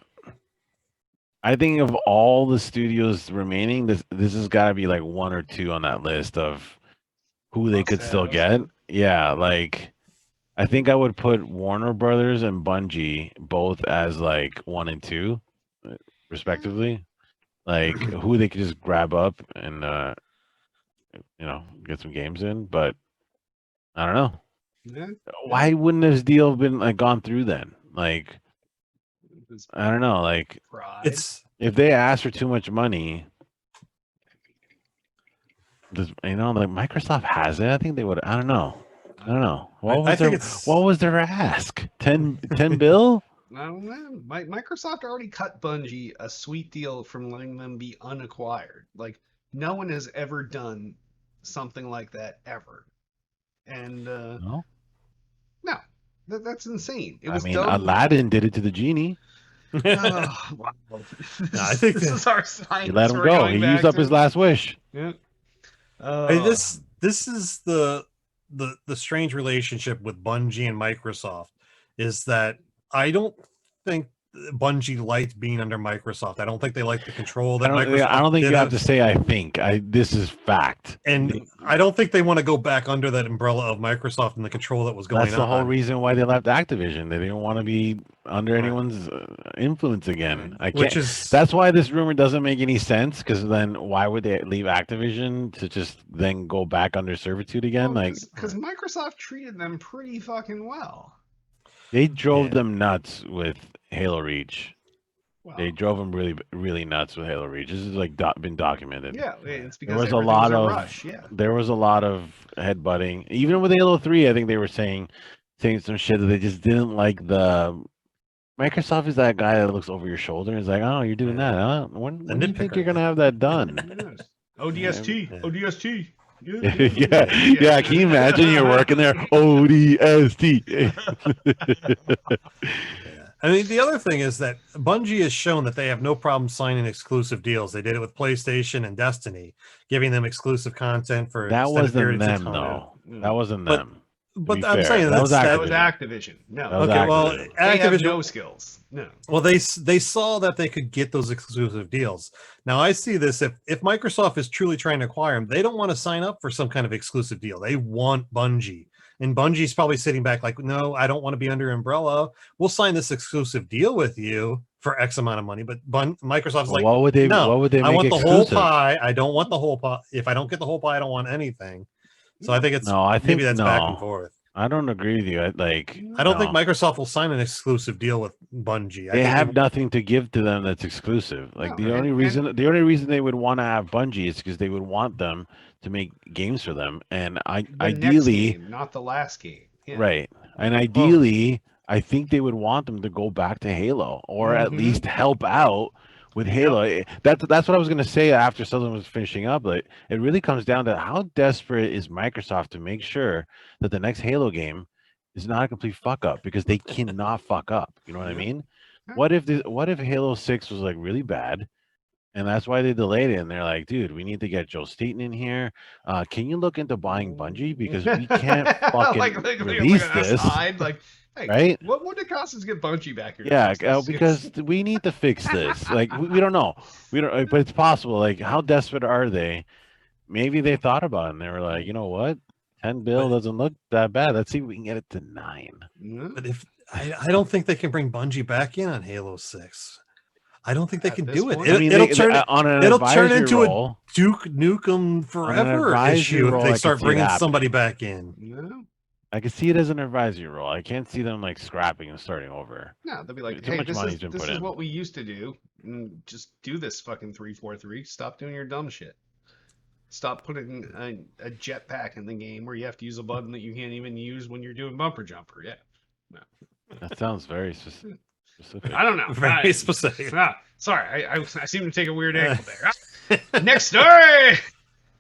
I think of all the studios remaining, this has got to be like one or two on that list of who they could still Must-haves. get. Yeah, like I think I would put Warner Brothers and Bungie both as like one and two, respectively. Like who they could just grab up and get some games in. But I don't know. Yeah. Why wouldn't this deal have been like gone through then? Like His I don't know. Like pride. It's if they asked for too much money, like Microsoft has it. I think they would. I don't know. I don't know. I think it's What was their ask? 10 bill? I don't know. Microsoft already cut Bungie a sweet deal from letting them be unacquired. Like no one has ever done something like that ever. And No. no, that's insane. It I was mean, done. Aladdin did it to the genie. Oh, wow. No, I think This that is our He let science him we're go. He going used back up his to. last wish. Yeah. this is the strange relationship with Bungie and Microsoft is that I don't think Bungie liked being under Microsoft. I don't think they liked the control I that don't, Microsoft I don't think did you have to say I think. This is fact. And I don't think they want to go back under that umbrella of Microsoft and the control that was going on. That's the whole reason why they left Activision. They didn't want to be under anyone's influence again. I can't. That's why this rumor doesn't make any sense. Because then, why would they leave Activision to just then go back under servitude again? Well, because Microsoft treated them pretty fucking well. They drove them nuts with Halo Reach. Wow. They drove them really, really nuts with Halo Reach. This is like been documented. Yeah, it's because there was a lot of rush. Yeah. There was a lot of headbutting. Even with Halo 3, I think they were saying some shit that they just didn't like. The Microsoft is that guy that looks over your shoulder and is like, "Oh, you're doing that? Huh? When do you think you're gonna have that done?" ODST, ODST. Yeah. Can you imagine you're working there? ODST. I mean, the other thing is that Bungie has shown that they have no problem signing exclusive deals. They did it with PlayStation and Destiny, giving them exclusive content for that wasn't them, though. That wasn't them. But I'm saying that was Activision. No. Okay, Activision. Well, they have no skills. No. Well, they saw that they could get those exclusive deals. Now, I see this if Microsoft is truly trying to acquire them, they don't want to sign up for some kind of exclusive deal. They want Bungie. And Bungie's probably sitting back like, no, I don't want to be under umbrella. We'll sign this exclusive deal with you for X amount of money. But Microsoft's like, what would they? No, what would they? I want exclusive? the whole pie. I don't want the whole pie. If I don't get the whole pie, I don't want anything. So I think it's maybe that's back and forth. I don't agree with you. I don't think Microsoft will sign an exclusive deal with Bungie. They have nothing to give to them that's exclusive. Like the only reason they would want to have Bungie is because they would want them to make games for them, and ideally, next game, not the last game. Yeah. Right. And ideally, I think they would want them to go back to Halo or at least help out with Halo. Yep. That's what I was going to say after Sutherland was finishing up. But it really comes down to how desperate is Microsoft to make sure that the next Halo game is not a complete fuck up, because they cannot fuck up. You know what I mean? What if Halo 6 was like really bad? And that's why they delayed it. And they're like, dude, we need to get Joe Staten in here. Can you look into buying Bungie? Because we can't fucking release this. Hey, right? What would it cost us to get Bungie back here? Yeah, because we need to fix this. Like, we don't know. We don't, but it's possible. Like, how desperate are they? Maybe they thought about it and they were like, you know what? 10 bill doesn't look that bad. Let's see if we can get it to 9. But if I don't think they can bring Bungie back in on Halo 6. I don't think they can do it. It'll turn into a Duke Nukem Forever issue if they start bringing somebody back in. No. I can see it as an advisory role. I can't see them like scrapping and starting over. No, they'll be like, hey, this is what we used to do. Just do this fucking 343. Stop doing your dumb shit. Stop putting a jetpack in the game where you have to use a button that you can't even use when you're doing bumper jumper. Yeah. No. That sounds very specific. I don't know. Very specific. Sorry, I seem to take a weird angle there. Next story.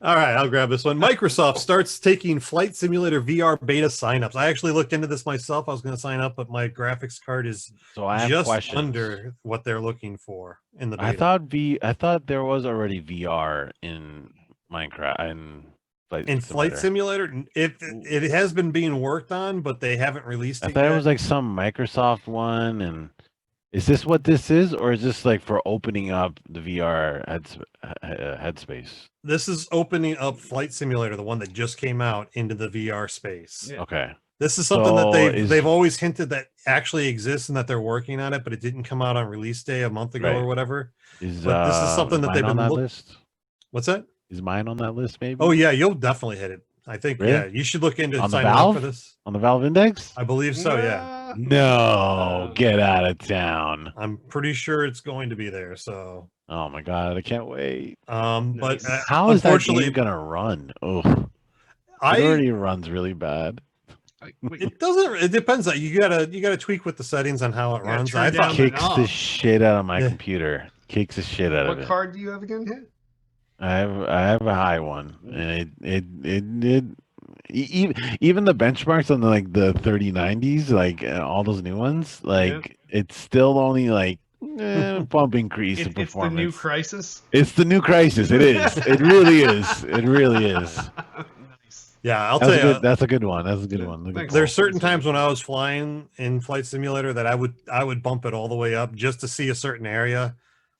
All right, I'll grab this one. Microsoft starts taking Flight Simulator VR beta signups. I actually looked into this myself. I was going to sign up, but my graphics card is just under what they're looking for in the beta. I thought there was already VR in Minecraft and Flight Simulator. It has been being worked on, but they haven't released it I thought it was like some Microsoft one. And is this what this is, or is this like for opening up the VR headspace? This is opening up Flight Simulator, the one that just came out, into the VR space. Yeah. Okay. This is something that they've always hinted that actually exists and that they're working on it, but it didn't come out on release day a month ago or whatever. But this is something that they've been list. What's that? Is mine on that list? Maybe. Oh yeah, you'll definitely hit it. I think you should look into signing up for this. On the Valve Index? I believe so. Yeah. No, get out of town. I'm pretty sure it's going to be there. So. Oh my god, I can't wait. But how is that game gonna run? Oh, it already runs really bad. It doesn't. It depends. You gotta tweak with the settings on how it runs. I thought kicks the shit out of my computer. Kicks the shit out of it. What card do you have again? I have a high one, and even the benchmarks on the 3090s, like all those new ones, it's still only like bump increase in performance. It's the new crisis. It's the new crisis. It is. It really is. It really is. Nice. Yeah, I'll That's tell a you. good. That's a good one. That's a good Yeah, one. Good thanks. call. There's certain times when I was flying in Flight Simulator that I would bump it all the way up just to see a certain area,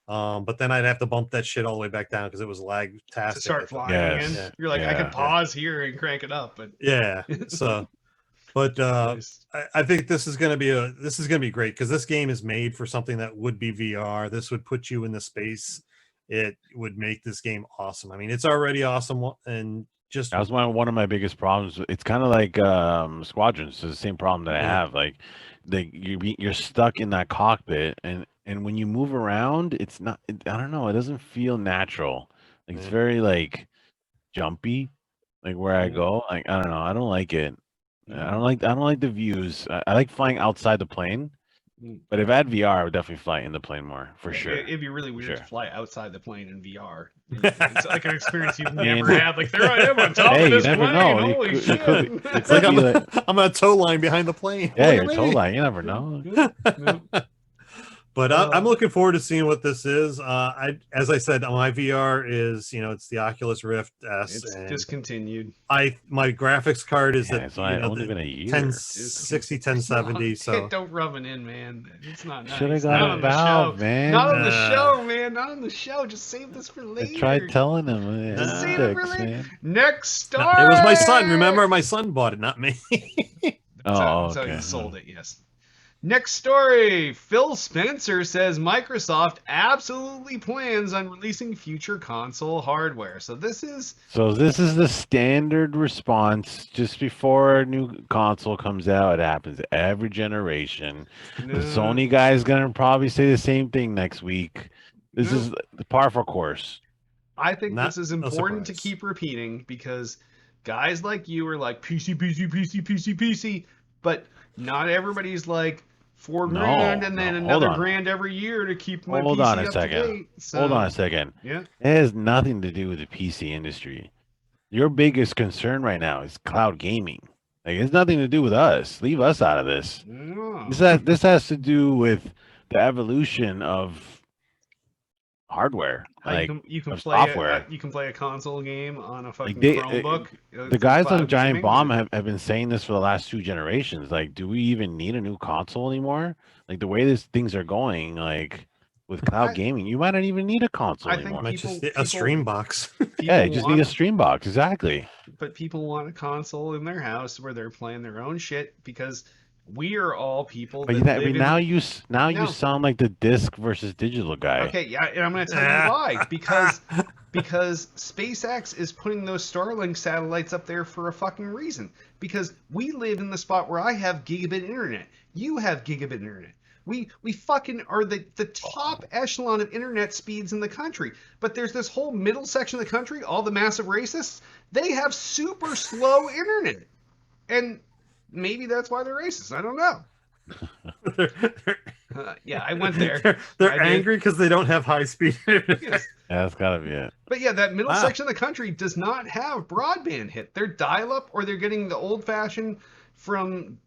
but then I'd have to bump that shit all the way back down because it was lag-tastic. To start at the- flying again. Yes. You're like, I Yeah. could pause here and crank it up, but Yeah. So, but nice. I think this is going to be great because this game is made for something that would be VR. This would put you in the space. It would make this game awesome. I mean, it's already awesome, and just That was one of my biggest problems. It's kind of like Squadrons. It's the same problem that I Yeah. have. Like, you're stuck in that cockpit, and when you move around, it's not. I don't know. It doesn't feel natural. Like it's Yeah. very like jumpy. Like where I Yeah. go, like I don't know. I don't like it. I Mhm. don't like the views. I like flying outside the plane. Mm. But if I had VR, I would definitely fly in the plane more for sure. It'd be really weird to Sure. fly outside the plane in VR. It's like an experience you've never mean- had. Like there I am on top Hey, of you this never plane. know. You Holy could- you shit! could- it It's like could be like- I'm on a tow line behind the plane. Yeah, Look you're at me. told line. You never know. But I'm looking forward to seeing what this is. As I said, my VR is, it's the Oculus Rift S, It's and discontinued. my graphics card is Yeah, that it's only the been a year. 1060, 1070. So Don't rub it in, man. It's not nice. Should have Not got on a the Valve, show. man. Not on the Uh, show, man. Not on the show. Just save this for I later. tried telling him. Just save it for Dicks, later. man. Next story. it was my son. Remember, my son bought it, not me. Oh, So okay. he sold it, yes. Next story. Phil Spencer says Microsoft absolutely plans on releasing future console hardware. So this is the standard response just before a new console comes out. It happens every generation. The Sony guy is gonna probably say the same thing next week. This No. is the par for course. I think Not this is a important to surprise. keep repeating because guys like you are like PC, PC, PC, PC, PC, but not everybody's like $4 grand and then no, hold another on. grand every year to keep my Hold PC on a up second. to date. So, Hold on a second. Yeah. It has nothing to do with the PC industry. Your biggest concern right now is cloud gaming. Like it's nothing to do with us. Leave us out of this. Oh. This has to do with the evolution of hardware. How Like you can of play software. you can play a console game on a fucking they- Chromebook. the guys on cloud Giant gaming? Bomb have been saying this for the last 2 generations. Like, do we even need a new console anymore? Like the way things are going, like with cloud I- gaming, you might not even need a console I think anymore. Might just People- a stream box. Yeah, you just need a want- stream box. Exactly. But people want a console in their house where they're playing their own shit because we are all people But that live in now the- you No. you sound like the disc versus digital guy. Okay, yeah, and I'm going to tell you why. Because SpaceX is putting those Starlink satellites up there for a fucking reason. Because we live in the spot where I have gigabit internet. You have gigabit internet. We fucking are the top echelon of internet speeds in the country. But there's this whole middle section of the country, all the massive racists, they have super slow internet. And maybe that's why they're racist. I don't know. Yeah, I went there. They're I did. angry because they don't have high speed. Yes. Yeah, that's gotta be it. But yeah, that middle Wow. section of the country does not have broadband hit. They're dial-up, or they're getting the old-fashioned from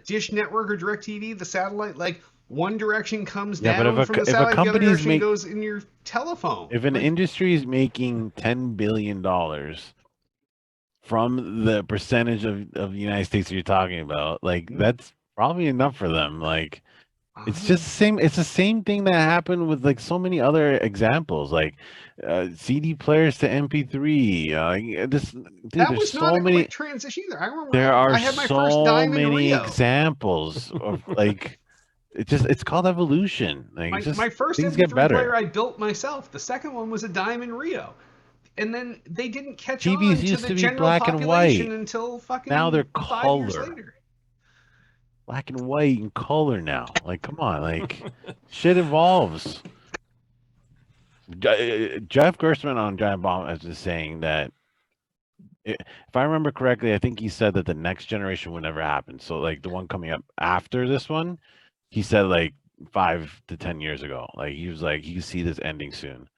Dish Network or DirecTV, the satellite. Like one direction comes Yeah, but down if from the a satellite, the other company's direction make- goes in your telephone. If an Like, industry is making $10 billion from the percentage of the United States that you're talking about, like that's probably enough for them. Like it's just the same. It's the same thing that happened with like so many other examples, like CD players to MP3. Dude, that there's was so not a many. quick transition either. I remember There are I had my first so dime in many Rio. examples of like it's called evolution. Like My, it's just, my first things MP3 get better. player I built myself. The second one was a dime in Rio. And then they didn't catch TVs on to used the to be general black and population white. until fucking Now they're 5 years color. later. Black and white and color now. Like, come on, like shit evolves. Jeff Gerstmann on Giant Bomb is just saying that if I remember correctly, I think he said that the next generation would never happen. So like the one coming up after this one, he said like 5 to 10 years ago. Like he was like he could see this ending soon.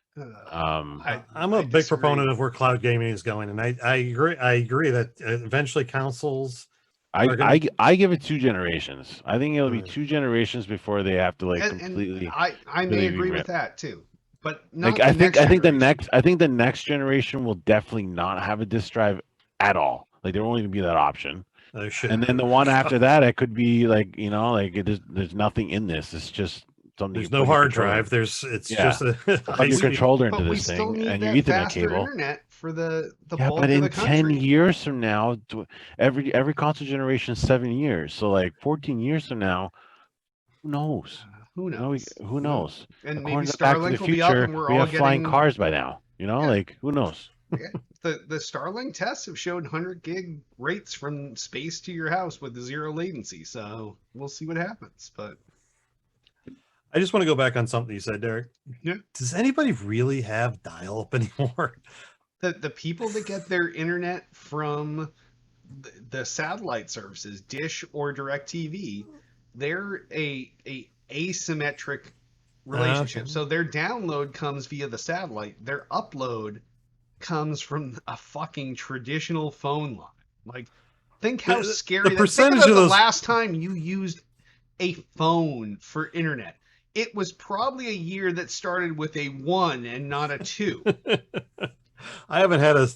I'm I a big disagree. proponent of where cloud gaming is going, and I agree that eventually consoles. I give it 2 generations. I think it'll be Mm. 2 generations before they have to like And completely. I may completely agree with rip. that too, but not Like the I think the generation. next generation will definitely not have a disk drive at all. Like there won't even be that option. Oh, shit. And then the one after that, it could be like, you know, like there's nothing in this. It's just something. There's you no plug your hard controller drive. in. It's Yeah. just a Plug high your speed. controller into But we this still thing need and your that Ethernet faster cable. internet for the Yeah, bulk but of in the 10 country. years from now, every console generation is 7 years. So like 14 years from now, who knows? Who You know, knows? who knows? And maybe According to Back to the Starlink will be up, Future, and we're we all have flying getting cars by now. You know, Yeah. like who knows? Yeah. The Starlink tests have showed 100 gig rates from space to your house with zero latency. So we'll see what happens. But I just want to go back on something you said, Derek. Yeah. Does anybody really have dial-up anymore? the people that get their internet from the satellite services, Dish or DirecTV, they're a asymmetric relationship. Okay. So their download comes via the satellite. Their upload comes from a fucking traditional phone line. Like, think how scary that. Think about the last time you used a phone for internet. It was probably a year that started with a 1 and not a 2. I haven't had a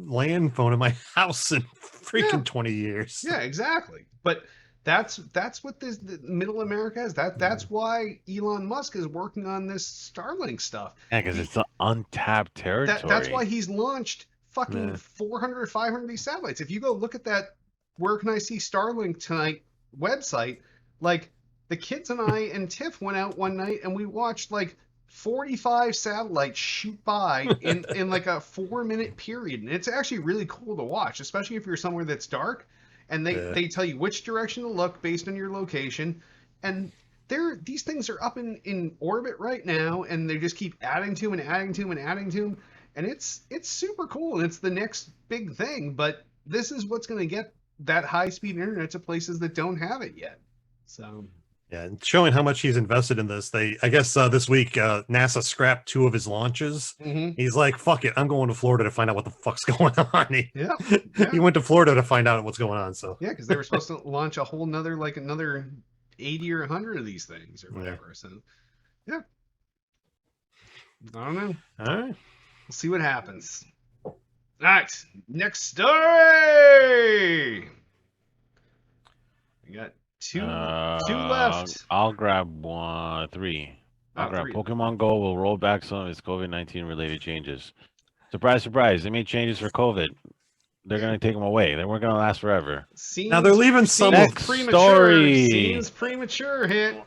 land phone in my house in freaking 20 years. Yeah, exactly. But that's what the middle America has. That's why Elon Musk is working on this Starlink stuff. Yeah, because it's an untapped territory. That's why he's launched fucking 400 or 500 of these satellites. If you go look at that Where Can I See Starlink Tonight website, like the kids and I and Tiff went out one night and we watched like 45 satellites shoot by in like a 4-minute period. And it's actually really cool to watch, especially if you're somewhere that's dark and they tell you which direction to look based on your location. And these things are up in orbit right now, and they just keep adding to them and adding to them and adding to them. And it's super cool, and it's the next big thing. But this is what's going to get that high-speed internet to places that don't have it yet. So yeah, and showing how much he's invested in this. I guess this week NASA scrapped 2 of his launches. Mm-hmm. He's like, "Fuck it, I'm going to Florida to find out what the fuck's going on." Yeah. He went to Florida to find out what's going on. So yeah, because they were supposed to launch a whole another 80 or 100 of these things or whatever. So yeah, I don't know. All right, we'll see what happens. All right, next story. We got two left. I'll grab 3. I'll grab 3. Pokemon Go will roll back some of its COVID-19 related changes. Surprise, surprise! They made changes for COVID. They're going to take them away. They weren't going to last forever. Now they're leaving some of premature. Seems premature. Hit.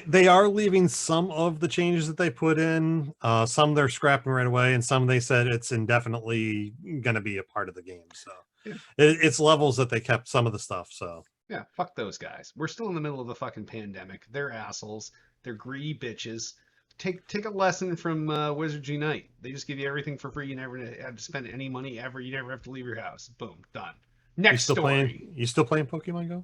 They are leaving some of the changes that they put in. Some they're scrapping right away, and some they said it's indefinitely going to be a part of the game. So it's levels that they kept some of the stuff. So yeah, fuck those guys. We're still in the middle of a fucking pandemic. They're assholes. They're greedy bitches. Take a lesson from Wizards Unite. They just give you everything for free. You never have to spend any money ever. You never have to leave your house. Boom, done. Next story. You still playing Pokemon Go?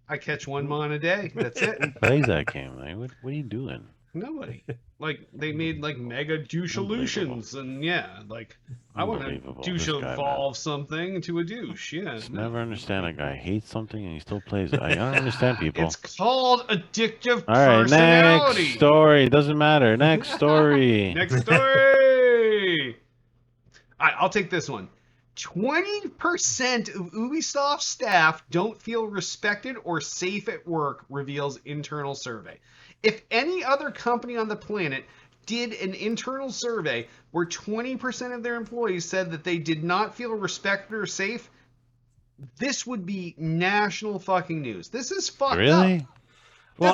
I catch 1 mon a day. That's it. Who plays that game? Like, what are you doing? Nobody. Like they made like mega douche solutions, and yeah, like I want to douche evolve something to a douche. Yeah. Just never understand a guy hates something and he still plays it. I don't understand people. It's called addictive All right, personality. next story. Doesn't matter. Next story. Next story. All right, I'll take this one. 20% of Ubisoft staff don't feel respected or safe at work, reveals internal survey. If any other company on the planet did an internal survey where 20% of their employees said that they did not feel respected or safe, this would be national fucking news. This is fucked up. Well,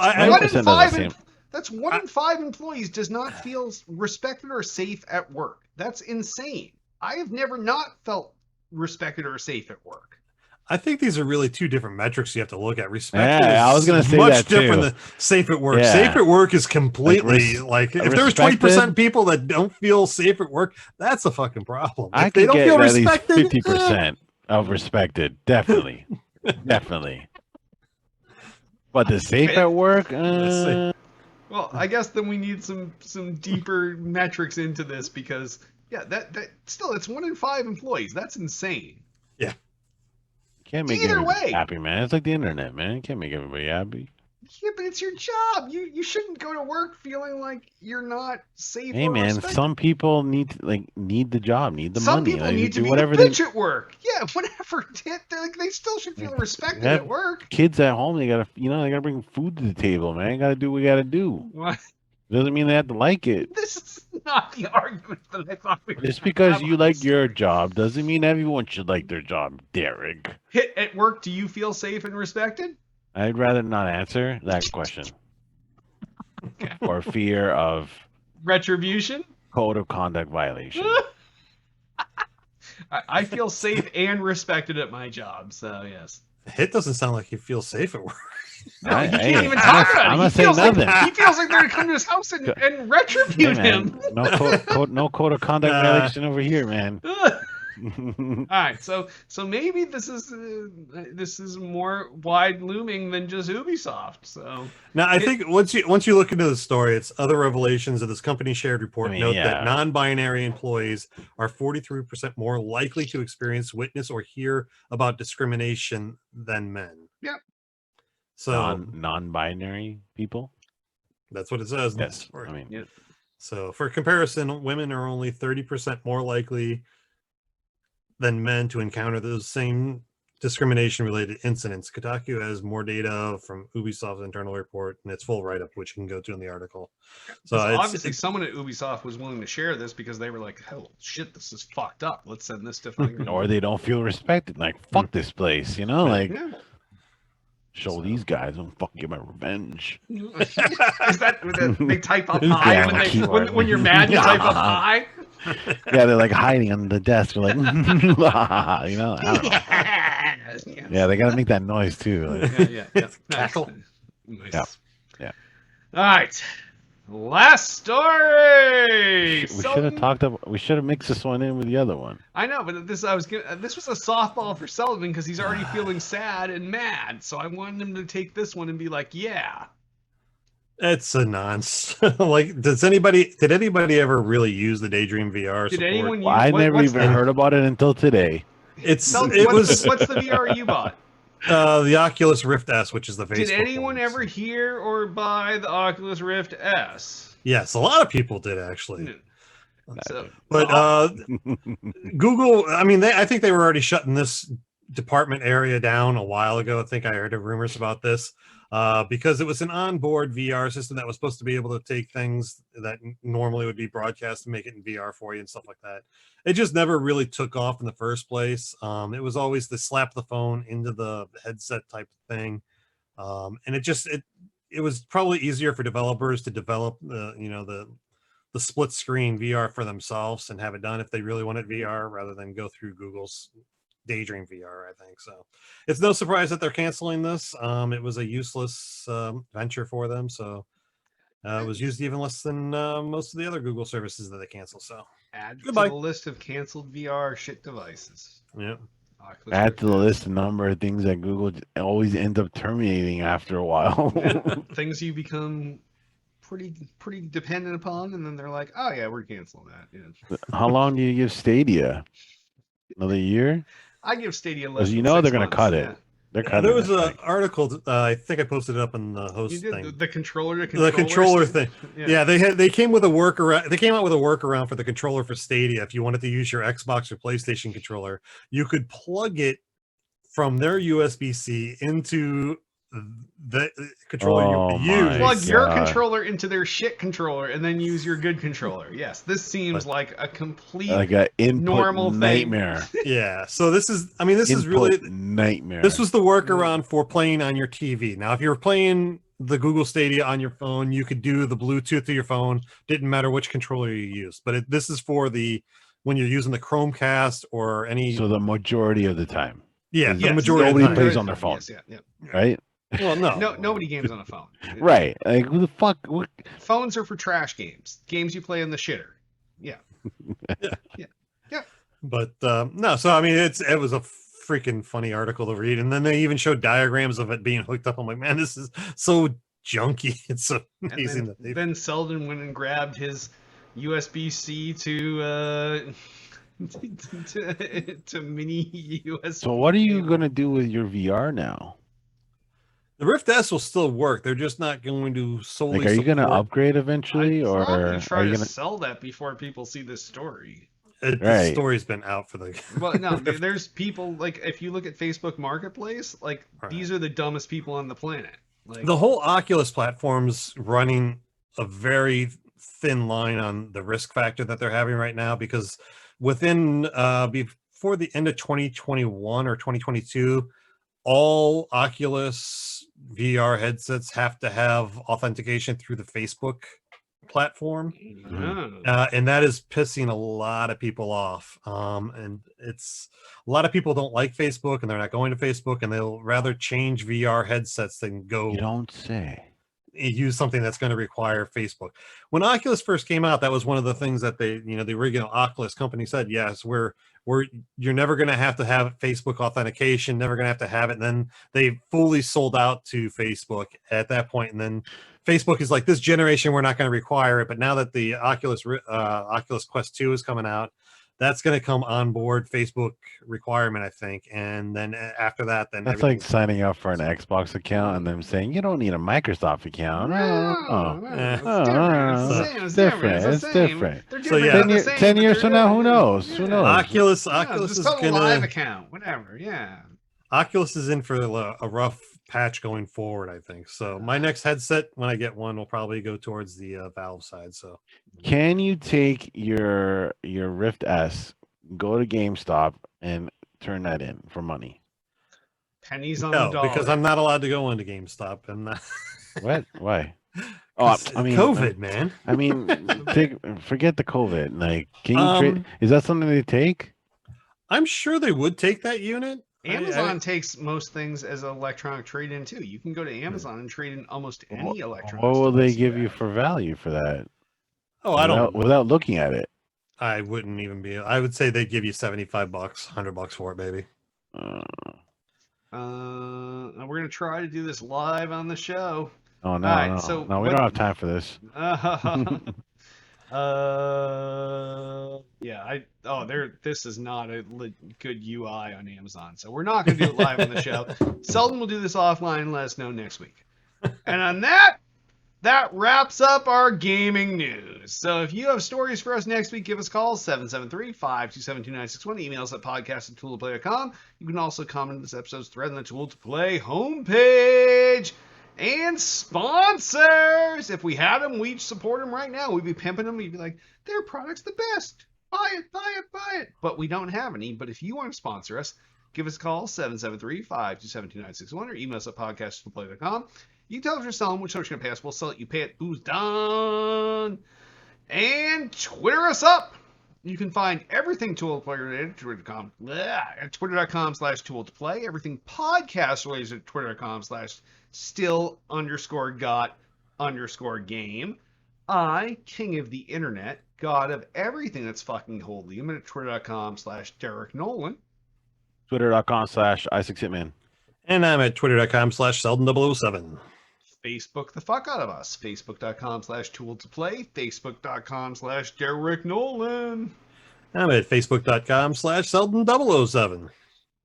that's 1 in 5 employees does not feel respected or safe at work. That's insane. I have never not felt respected or safe at work. I think these are really 2 different metrics you have to look at. Respect is I was going to say much that different too. than safe at work. Yeah. Safe at work is completely like if there's 20% people that don't feel safe at work, that's a fucking problem. I if they don't feel respected, at least 50% of respected, definitely, definitely. But the safe at work, well, I guess then we need some deeper metrics into this because that still it's 1 in 5 employees. That's insane. Yeah. Can't make everybody happy, man. It's like the internet, man. You can't make everybody happy. Yeah, but it's your job. You shouldn't go to work feeling like you're not safe Hey or man, respected. some people need the job, need the Some money. people Like, need to do be whatever the they. bitch at work. Yeah, whatever. They still should feel respected Have at work. kids at home. They gotta bring food to the table, man. Gotta do what we gotta do. What? Doesn't mean they have to like it. This is not the argument that I thought we were Just going to because have you on like this your story. job doesn't mean everyone should like their job, Derek. Hit at work, do you feel safe and respected? I'd rather not answer that question Okay. for fear of Retribution? code of conduct violation. I feel safe and respected at my job, so yes. Hit doesn't sound like he feels safe at work. No, he can't Hey, even I'm talk not- about I'm it. not saying nothing. He feels like they're gonna come to his house and Hey, retribute man, him. no code of conduct violation over here, man. All right, so maybe this is more wide looming than just Ubisoft. So Now, I think once you look into the story, it's other revelations of this company shared report I mean, note yeah. that non-binary employees are 43% more likely to experience, witness, or hear about discrimination than men. Yep. So non-binary people. that's what it says in the Yes, story. I mean, yeah. So for comparison, women are only 30% more likely than men to encounter those same discrimination-related incidents. Kotaku has more data from Ubisoft's internal report and its full write-up, which you can go to in the article. So So it's obviously someone at Ubisoft was willing to share this because they were like, "Oh shit, this is fucked up. Let's send this to fucking." or they don't feel respected. Like, fuck this place, you know? Like, Yeah. show these guys, I'm fucking get my revenge. Is that they type up Yeah, high on when the they keyboard. when you're mad you type up high? Yeah, they're like hiding under the desk. They're like, you know, I don't know. Yes. Yeah, they gotta make that noise too. Like, Yeah. Nice. Cackle. Nice. Yeah. All right. Last story. we should have talked about. We should have mixed this one in with the other one. I know, but this was a softball for Sullivan because he's already feeling sad and mad. So I wanted him to take this one and be like, "Yeah." It's a nonsense. Like, did anybody ever really use the Daydream VR Did support? anyone use? Well, I never what's even heard about it until today. What's what's the VR you bought? the Oculus Rift S, which is the Facebook. Did anyone one, ever so- hear or buy the Oculus Rift S? Yes, a lot of people did actually. So, But Google, I mean, I think they were already shutting this department area down a while ago. I think I heard rumors about this because it was an onboard VR system that was supposed to be able to take things that normally would be broadcast and make it in VR for you and stuff like that. It just never really took off in the first place. It was always the slap the phone into the headset type of thing. And it was probably easier for developers to develop the split screen VR for themselves and have it done if they really wanted VR rather than go through Google's Daydream VR, I think. So it's no surprise that they're canceling this. It was a useless venture for them. So it was used even less than most of the other Google services that they cancel. So add Goodbye. to the list of canceled VR shit devices. yeah. Oculus Add Rift to the S. list a number of things that Google always ends up terminating after a while. Things you become pretty dependent upon, and then they're like, "Oh yeah, we're canceling that." Yeah. How long do you give Stadia? Another year? I give Stadia less. Because you than know 6 they're going to months, cut yeah. it. They're Yeah, cutting there was that an thing. article. I think I posted it up in the host You did thing. the controller to The controller st- thing. Yeah, they came with a workaround. They came out with a workaround for the controller for Stadia. If you wanted to use your Xbox or PlayStation controller, you could plug it from their USB-C into the controller you Oh would my use. Plug your God. controller into their shit controller, and then use your good controller. Yes, this seems like a complete Like an input normal thing. nightmare. Yeah. So this is Input really nightmare. this was the workaround for playing on your TV. Now, if you were playing the Google Stadia on your phone, you could do the Bluetooth to your phone. Didn't matter which controller you used. But this is for when you're using the Chromecast or any. So the majority of the time, Yeah, Yes, the majority nobody of the time. plays on their phone. Yes, yeah. right? Well, no. No, nobody games on a phone. Right. Like, who the fuck? What? Phones are for trash games. Games you play in the shitter. Yeah. But no, so I mean, it was a freaking funny article to read, and then they even showed diagrams of it being hooked up. I'm like, man, this is so junky. It's so amazing And that they. then Selden went and grabbed his USB-C to mini USB. So what are you gonna do with your VR now? The Rift S will still work. They're just not going to solely Like, are you going to support- upgrade eventually, I'm or probably gonna try are you to going to? sell that before people see this story. The Right. story's been out for the. Well, no, Rift. there's people like if you look at Facebook Marketplace, like Right. these are the dumbest people on the planet. Like The whole Oculus platform's running a very thin line on the risk factor that they're having right now, because within before the end of 2021 or 2022, all Oculus VR headsets have to have authentication through the Facebook platform. And that is pissing a lot of people off. And it's a lot of people don't like Facebook, and they're not going to Facebook, and they'll rather change VR headsets than go You don't say. use something that's going to require Facebook. When Oculus first came out, that was one of the things that they, the original Oculus company said, yes, you're never going to have Facebook authentication, never going to have it. And then they fully sold out to Facebook at that point. And then Facebook is like, this generation, we're not going to require it. But now that the Oculus Quest 2 is coming out, that's going to come on board Facebook requirement, I think. And then after that, then That's like signing up for an Xbox account and them saying you don't need a Microsoft account. It's different. It's different. They're So, different. yeah. They're the same, 10 but years they're from now, who different. knows? Yeah. Who knows? Oculus Just is call it a gonna live account, whatever. Yeah. Oculus is in for a rough patch going forward, I think. So my next headset, when I get one, will probably go towards the Valve side. So Can you take your Rift S, go to GameStop, and turn that in for money? Pennies on the no, dollar. because I'm not allowed to go into GameStop. I'm not. What? Why? Oh, I mean, COVID, man. I mean, forget the COVID. Like, can you trade? Is that something they take? I'm sure they would take that unit. Amazon takes most things as an electronic trade-in too. You can go to Amazon and trade in almost any electronic. What will they give you for value for that? Oh, I don't. Without looking at it. I wouldn't even be. I would say they'd give you $75, $100 for it, baby. We're gonna try to do this live on the show. Oh no, right, no, so no, we don't have time for this. Yeah, this is not a good UI on Amazon, so we're not gonna do it live on the show. Selden will do this offline and let us know next week. And on that wraps up our gaming news. So if you have stories for us next week, give us a call, 773-527-2961. Email us at podcast@tooltoplay.com. You can also comment on this episode's thread on the Tool to Play homepage. And sponsors! If we had them, we'd support them right now. We'd be pimping them. We'd be like, their product's the best. Buy it, buy it, buy it. But we don't have any. But if you want to sponsor us, give us a call, 773-527-2961, or email us at podcast@tooltoplay.com. You tell us you're selling, which social pass, we'll sell it, you pay it, booze done. And Twitter us up. You can find everything Tool to Play related at Twitter.com, at Twitter.com/Tool to Play. Everything podcast related at Twitter.com/still_got_game. I, king of the internet, god of everything that's fucking holy, I'm at Twitter.com/Derek Nolan. Twitter.com/Isaac And I'm at Twitter.com/Selden007. Facebook the fuck out of us. Facebook.com/Tool to Play. Facebook.com/Derek Nolan. I'm at Facebook.com/Selden007.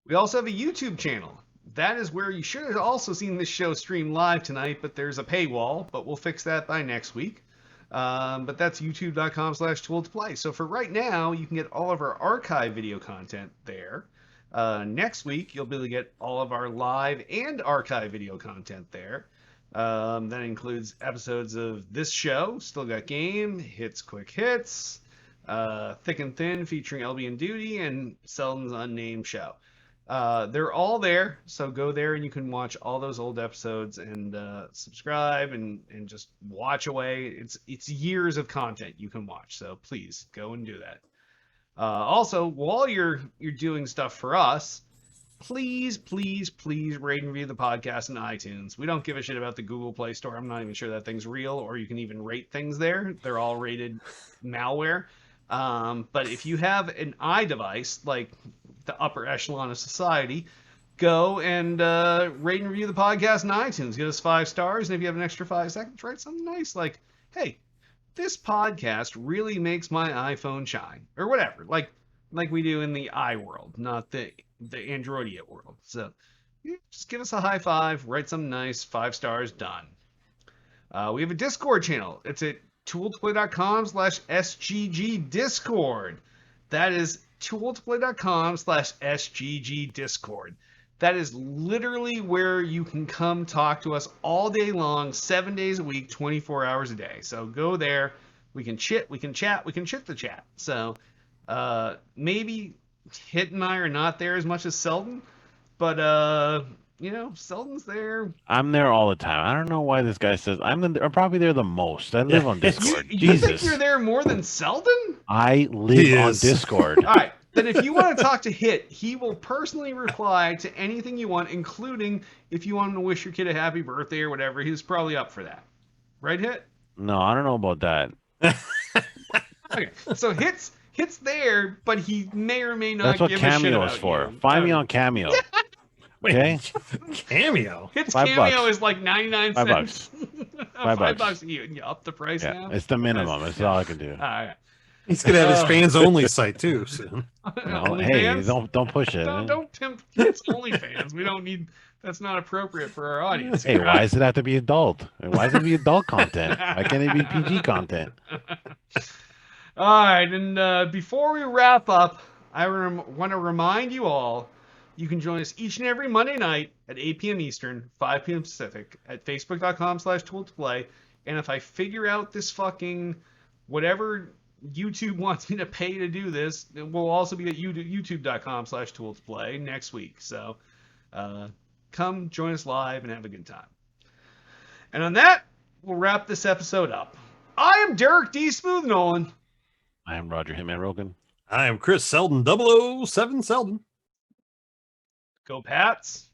We also have a YouTube channel. That is where you should have also seen this show stream live tonight, but there's a paywall, but we'll fix that by next week. But that's youtube.com/Tool to Play. So for right now, you can get all of our archive video content there. Next week, you'll be able to get all of our live and archive video content there. That includes episodes of this show, Still Got Game, Hits Quick Hits, Thick and Thin featuring LB and Duty, and Selden's Unnamed Show. They're all there, so go there and you can watch all those old episodes and subscribe and just watch away. It's years of content you can watch, so please go and do that. Also, while you're doing stuff for us, please rate and review the podcast in iTunes. We don't give a shit about the Google Play Store. I'm not even sure that thing's real, or you can even rate things there. They're all rated malware. But if you have an iDevice, like the upper echelon of society, go and rate and review the podcast in iTunes. Give us 5 stars, and if you have an extra 5 seconds, write something nice like, hey, this podcast really makes my iPhone shine, or whatever, like we do in the iWorld, not the Androidia world. So Just give us a high five, write something nice, 5 stars, done. We have a Discord channel. It's at tooltoplay.com/SGG Discord. That is tooltoplay.com/SGG Discord. That is literally where you can come talk to us all day long, 7 days a week, 24 hours a day. So go there. We can chit, we can chat, we can chit the chat. So maybe Hit and I are not there as much as Selden, but Selden's there. I'm there all the time. I don't know why this guy says I'm probably there the most. I live on Discord. You Jesus. think you're there more than Selden? I live on Discord. All right. Then if you want to talk to Hit, he will personally reply to anything you want, including if you want him to wish your kid a happy birthday or whatever. He's probably up for that. Right, Hit? No, I don't know about that. Okay. So Hit's there, but he may or may not That's what give a shit Cameo about is for. you. Find me on Cameo. Wait, Cameo? Hit's $5 Cameo is like 99 cents. $5. $5 you up the price Yeah, now? it's the minimum. That's all I can do. All right. He's gonna have his fans only site too soon. No, hey, OnlyFans? don't push it. Don't tempt kids OnlyFans. We don't need. That's not appropriate for our audience. Hey, why does it have to be adult? Why does it be adult content? Why can't it be PG content? All right, and before we wrap up, I want to remind you all, you can join us each and every Monday night at 8 p.m. Eastern, 5 p.m. Pacific at facebook.com/tooltoplay. And if I figure out this fucking whatever YouTube wants me to pay to do this, it will also be at youtube.com/tooltoplay next week. So come join us live and have a good time. And on that, we'll wrap this episode up. I am Derek D. Smooth Nolan. I am Roger Hitman Rogan. I am Chris Selden, 007 Selden. Go Pats.